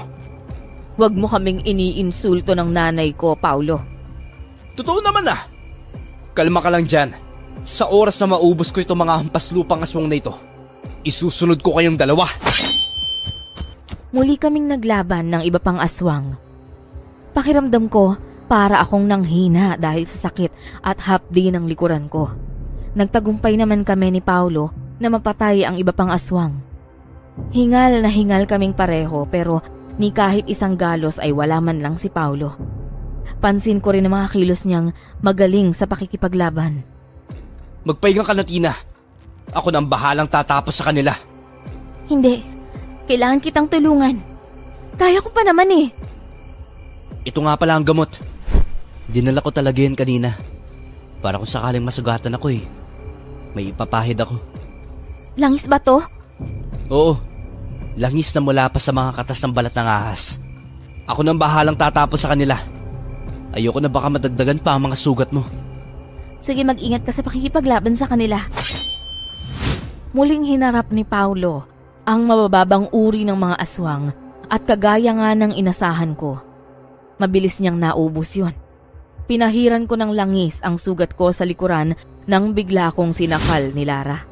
Huwag mo kaming iniinsulto ng nanay ko, Paulo. Totoo naman Kalma ka lang dyan. Sa oras na maubos ko itong mga hampas lupang aswang na ito, isusunod ko kayong dalawa. Muli kaming naglaban ng iba pang aswang. Pakiramdam ko para akong nanghina dahil sa sakit at hapdi ng likuran ko. Nagtagumpay naman kami ni Paulo na mapatay ang iba pang aswang. Hingal na hingal kaming pareho pero ni kahit isang galos ay wala man lang si Paulo. Pansin ko rin ang mga kilos niyang magaling sa pakikipaglaban. Magpahinga ka na, Tina. Ako nang bahalang tatapos sa kanila. Hindi. Kailangan kitang tulungan. Kaya ko pa naman Ito nga pala ang gamot. Dinala ko talaga yan kanina. Para kung sakaling masugatan ako may ipapahid ako. Langis ba to? Oo. Langis na mula pa sa mga katas ng balat ng ahas. Ako nang bahalang tatapos sa kanila. Ayoko na baka madagdagan pa ang mga sugat mo. Sige, mag-ingat ka sa pakikipaglaban sa kanila. Muling hinarap ni Paulo ang mabababang uri ng mga aswang at kagaya nga ng inasahan ko. Mabilis niyang naubos yun. Pinahiran ko ng langis ang sugat ko sa likuran nang bigla kong sinakal ni Lara.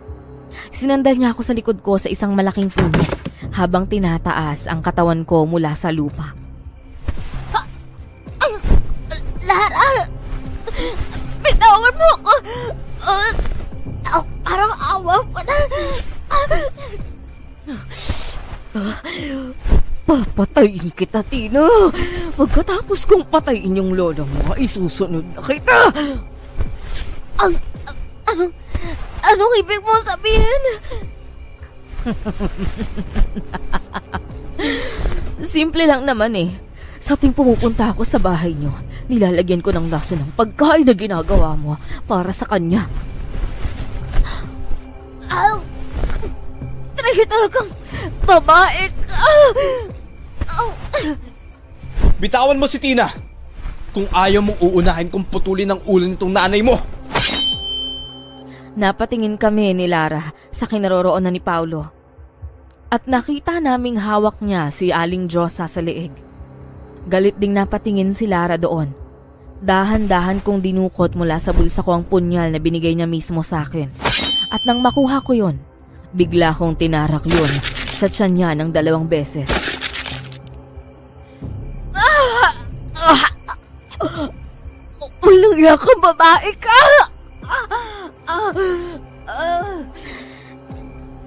Sinandal niya ako sa likod ko sa isang malaking puno habang tinataas ang katawan ko mula sa lupa. Lara! Bitawan mo ako! Parang awa pa na! Papatayin kita, Tina! Pagkatapos kong patayin yung lolo mo, isusunod na kita! Anong ibig mo sabihin? Simple lang naman Sa tuwing pumupunta ako sa bahay niyo, nilalagyan ko ng laso ng pagkain na ginagawa mo para sa kanya. Traitor kang babae ka! Bitawan mo si Tina! Kung ayaw mong uunahin kong putulin ang ulo nitong nanay mo! Napatingin kami ni Lara sa kinaroroonan ni Paulo. At nakita naming hawak niya si Aling Diyosa sa leeg. Galit ding napatingin si Lara doon. Dahan-dahan kong dinukot mula sa bulsa ko ang punyal na binigay niya mismo sa akin. At nang makuha ko yon, bigla kong tinarak yun sa tiyan niya ng 2 beses. Walang yakang babae ka!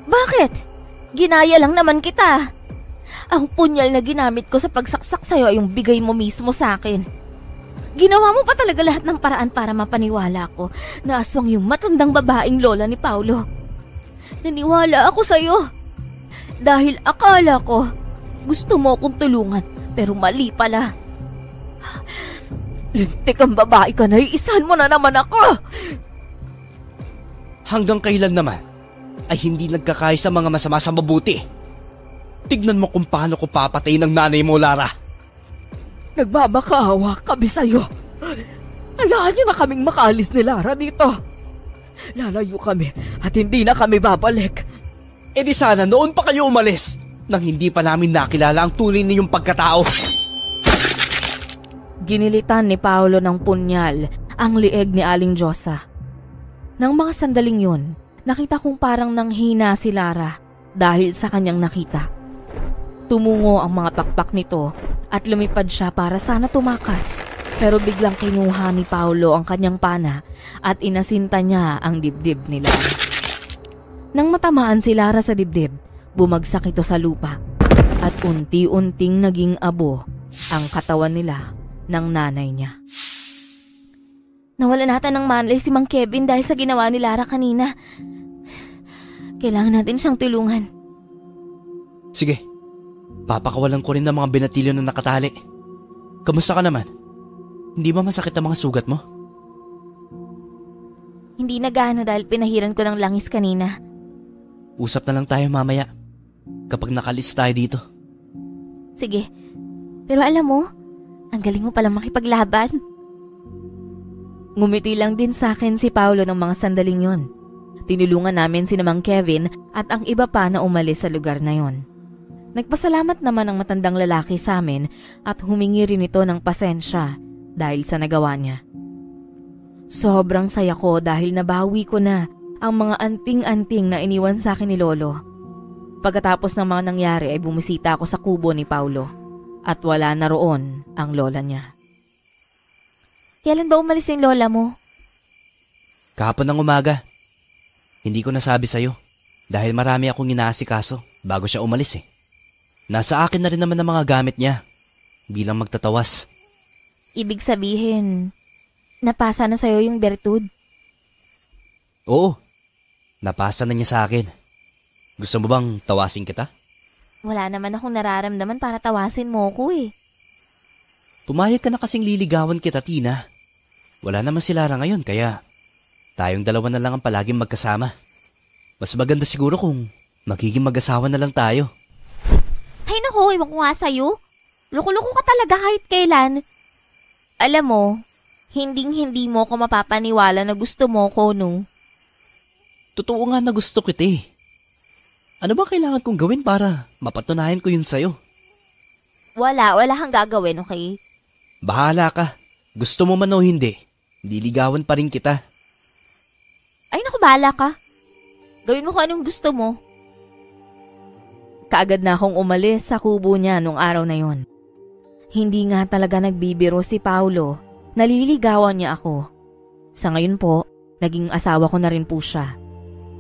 Bakit? Ginaya lang naman kita. Ang punyal na ginamit ko sa pagsaksak sa'yo ay yung bigay mo mismo sa akin. Ginawa mo pa talaga lahat ng paraan para mapaniwala ko na aswang yung matandang babaeng lola ni Paulo. Naniwala ako sa'yo. Dahil akala ko gusto mo akong tulungan pero mali pala. Lintik ang babae ka na, iisahan mo na naman ako. Hanggang kailan naman ay hindi nagkakaya sa mga masama sa mabuti? Tignan mo kung paano ko papatayin ang nanay mo, Lara. Nagbabakaawa kami sa'yo. Hayaan niyo na kaming makaalis ni Lara dito. Lalayo kami at hindi na kami babalik. E di sana noon pa kayo umalis nang hindi pa namin nakilala ang tunay ninyong pagkatao. Ginilitan ni Paulo ng punyal ang lieg ni Aling Diyosa. Nang mga sandaling yun, nakita kong parang nanghina si Lara dahil sa kanyang nakita. Tumungo ang mga pakpak nito at lumipad siya para sana tumakas. Pero biglang kinuha ni Paulo ang kanyang pana at inasinta niya ang dibdib nila. Nang matamaan si Lara sa dibdib, bumagsak ito sa lupa at unti-unting naging abo ang katawan nila ng nanay niya. Nawala nata ng malay si Mang Kevin dahil sa ginawa ni Lara kanina. Kailangan natin siyang tulungan. Sige, papakawalan ko rin ng mga binatilyo na nakatali. Kamusta ka naman? Hindi ba masakit ang mga sugat mo? Hindi na gaano dahil pinahiran ko ng langis kanina. Usap na lang tayo mamaya kapag nakalis tayo dito. Sige, pero alam mo, ang galing mo palang makipaglaban. Ngumiti lang din sa akin si Paulo ng mga sandaling yon. Tinulungan namin si Mang Kevin at ang iba pa na umalis sa lugar na yon. Nagpasalamat naman ang matandang lalaki sa amin at humingi rin ito ng pasensya dahil sa nagawa niya. Sobrang saya ko dahil nabawi ko na ang mga anting-anting na iniwan sa akin ni Lolo. Pagkatapos ng mga nangyari ay bumisita ako sa kubo ni Paulo at wala na roon ang lola niya. Kailan ba umalis yung lola mo? Kahapon ng umaga. Hindi ko nasabi sa'yo dahil marami akong inaasikaso bago siya umalis eh. Nasa akin na rin naman ang mga gamit niya bilang magtatawas. Ibig sabihin, napasa na sa'yo yung bertud? Oo, napasa na niya sa akin. Gusto mo bang tawasin kita? Wala naman akong nararamdaman para tawasin mo ko eh. Pumayag ka na kasing liligawan kita, Tina. Wala naman si Lara ngayon kaya tayong dalawa na lang ang palaging magkasama. Mas maganda siguro kung magiging mag-asawa na lang tayo. Ay nako, iwan ko nga sa'yo. Loko-loko ka talaga kahit kailan. Alam mo, hindi mo ko mapapaniwala na gusto mo ko, no? Totoo nga na gusto kita eh. Ano ba kailangan kong gawin para mapatunayan ko yun sa'yo? Wala kang gagawin, okay? Bahala ka. Gusto mo man o hindi, diligawan pa rin kita. Ay naku, bahala ka. Gawin mo kung anong gusto mo. Kaagad na akong umalis sa kubo niya nung araw na yon. Hindi nga talaga nagbibiro si Paulo, naliligawan niya ako. Sa ngayon po, naging asawa ko na rin po siya.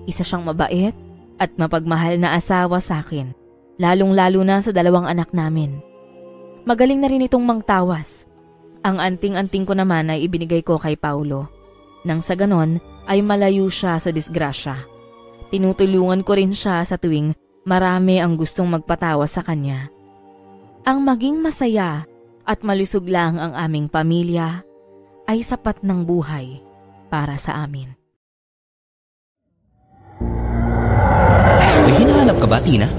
Isa siyang mabait at mapagmahal na asawa sa akin, lalong-lalo na sa 2 anak namin. Magaling na rin itong mangtawas. Ang anting-anting ko naman ay ibinigay ko kay Paulo. Nang sa ganon ay malayo siya sa disgrasya. Tinutulungan ko rin siya sa tuwing marami ang gustong magpatawa sa kanya. Ang maging masaya at malusog lang ang aming pamilya ay sapat ng buhay para sa amin. May hinahanap ka ba, Tina?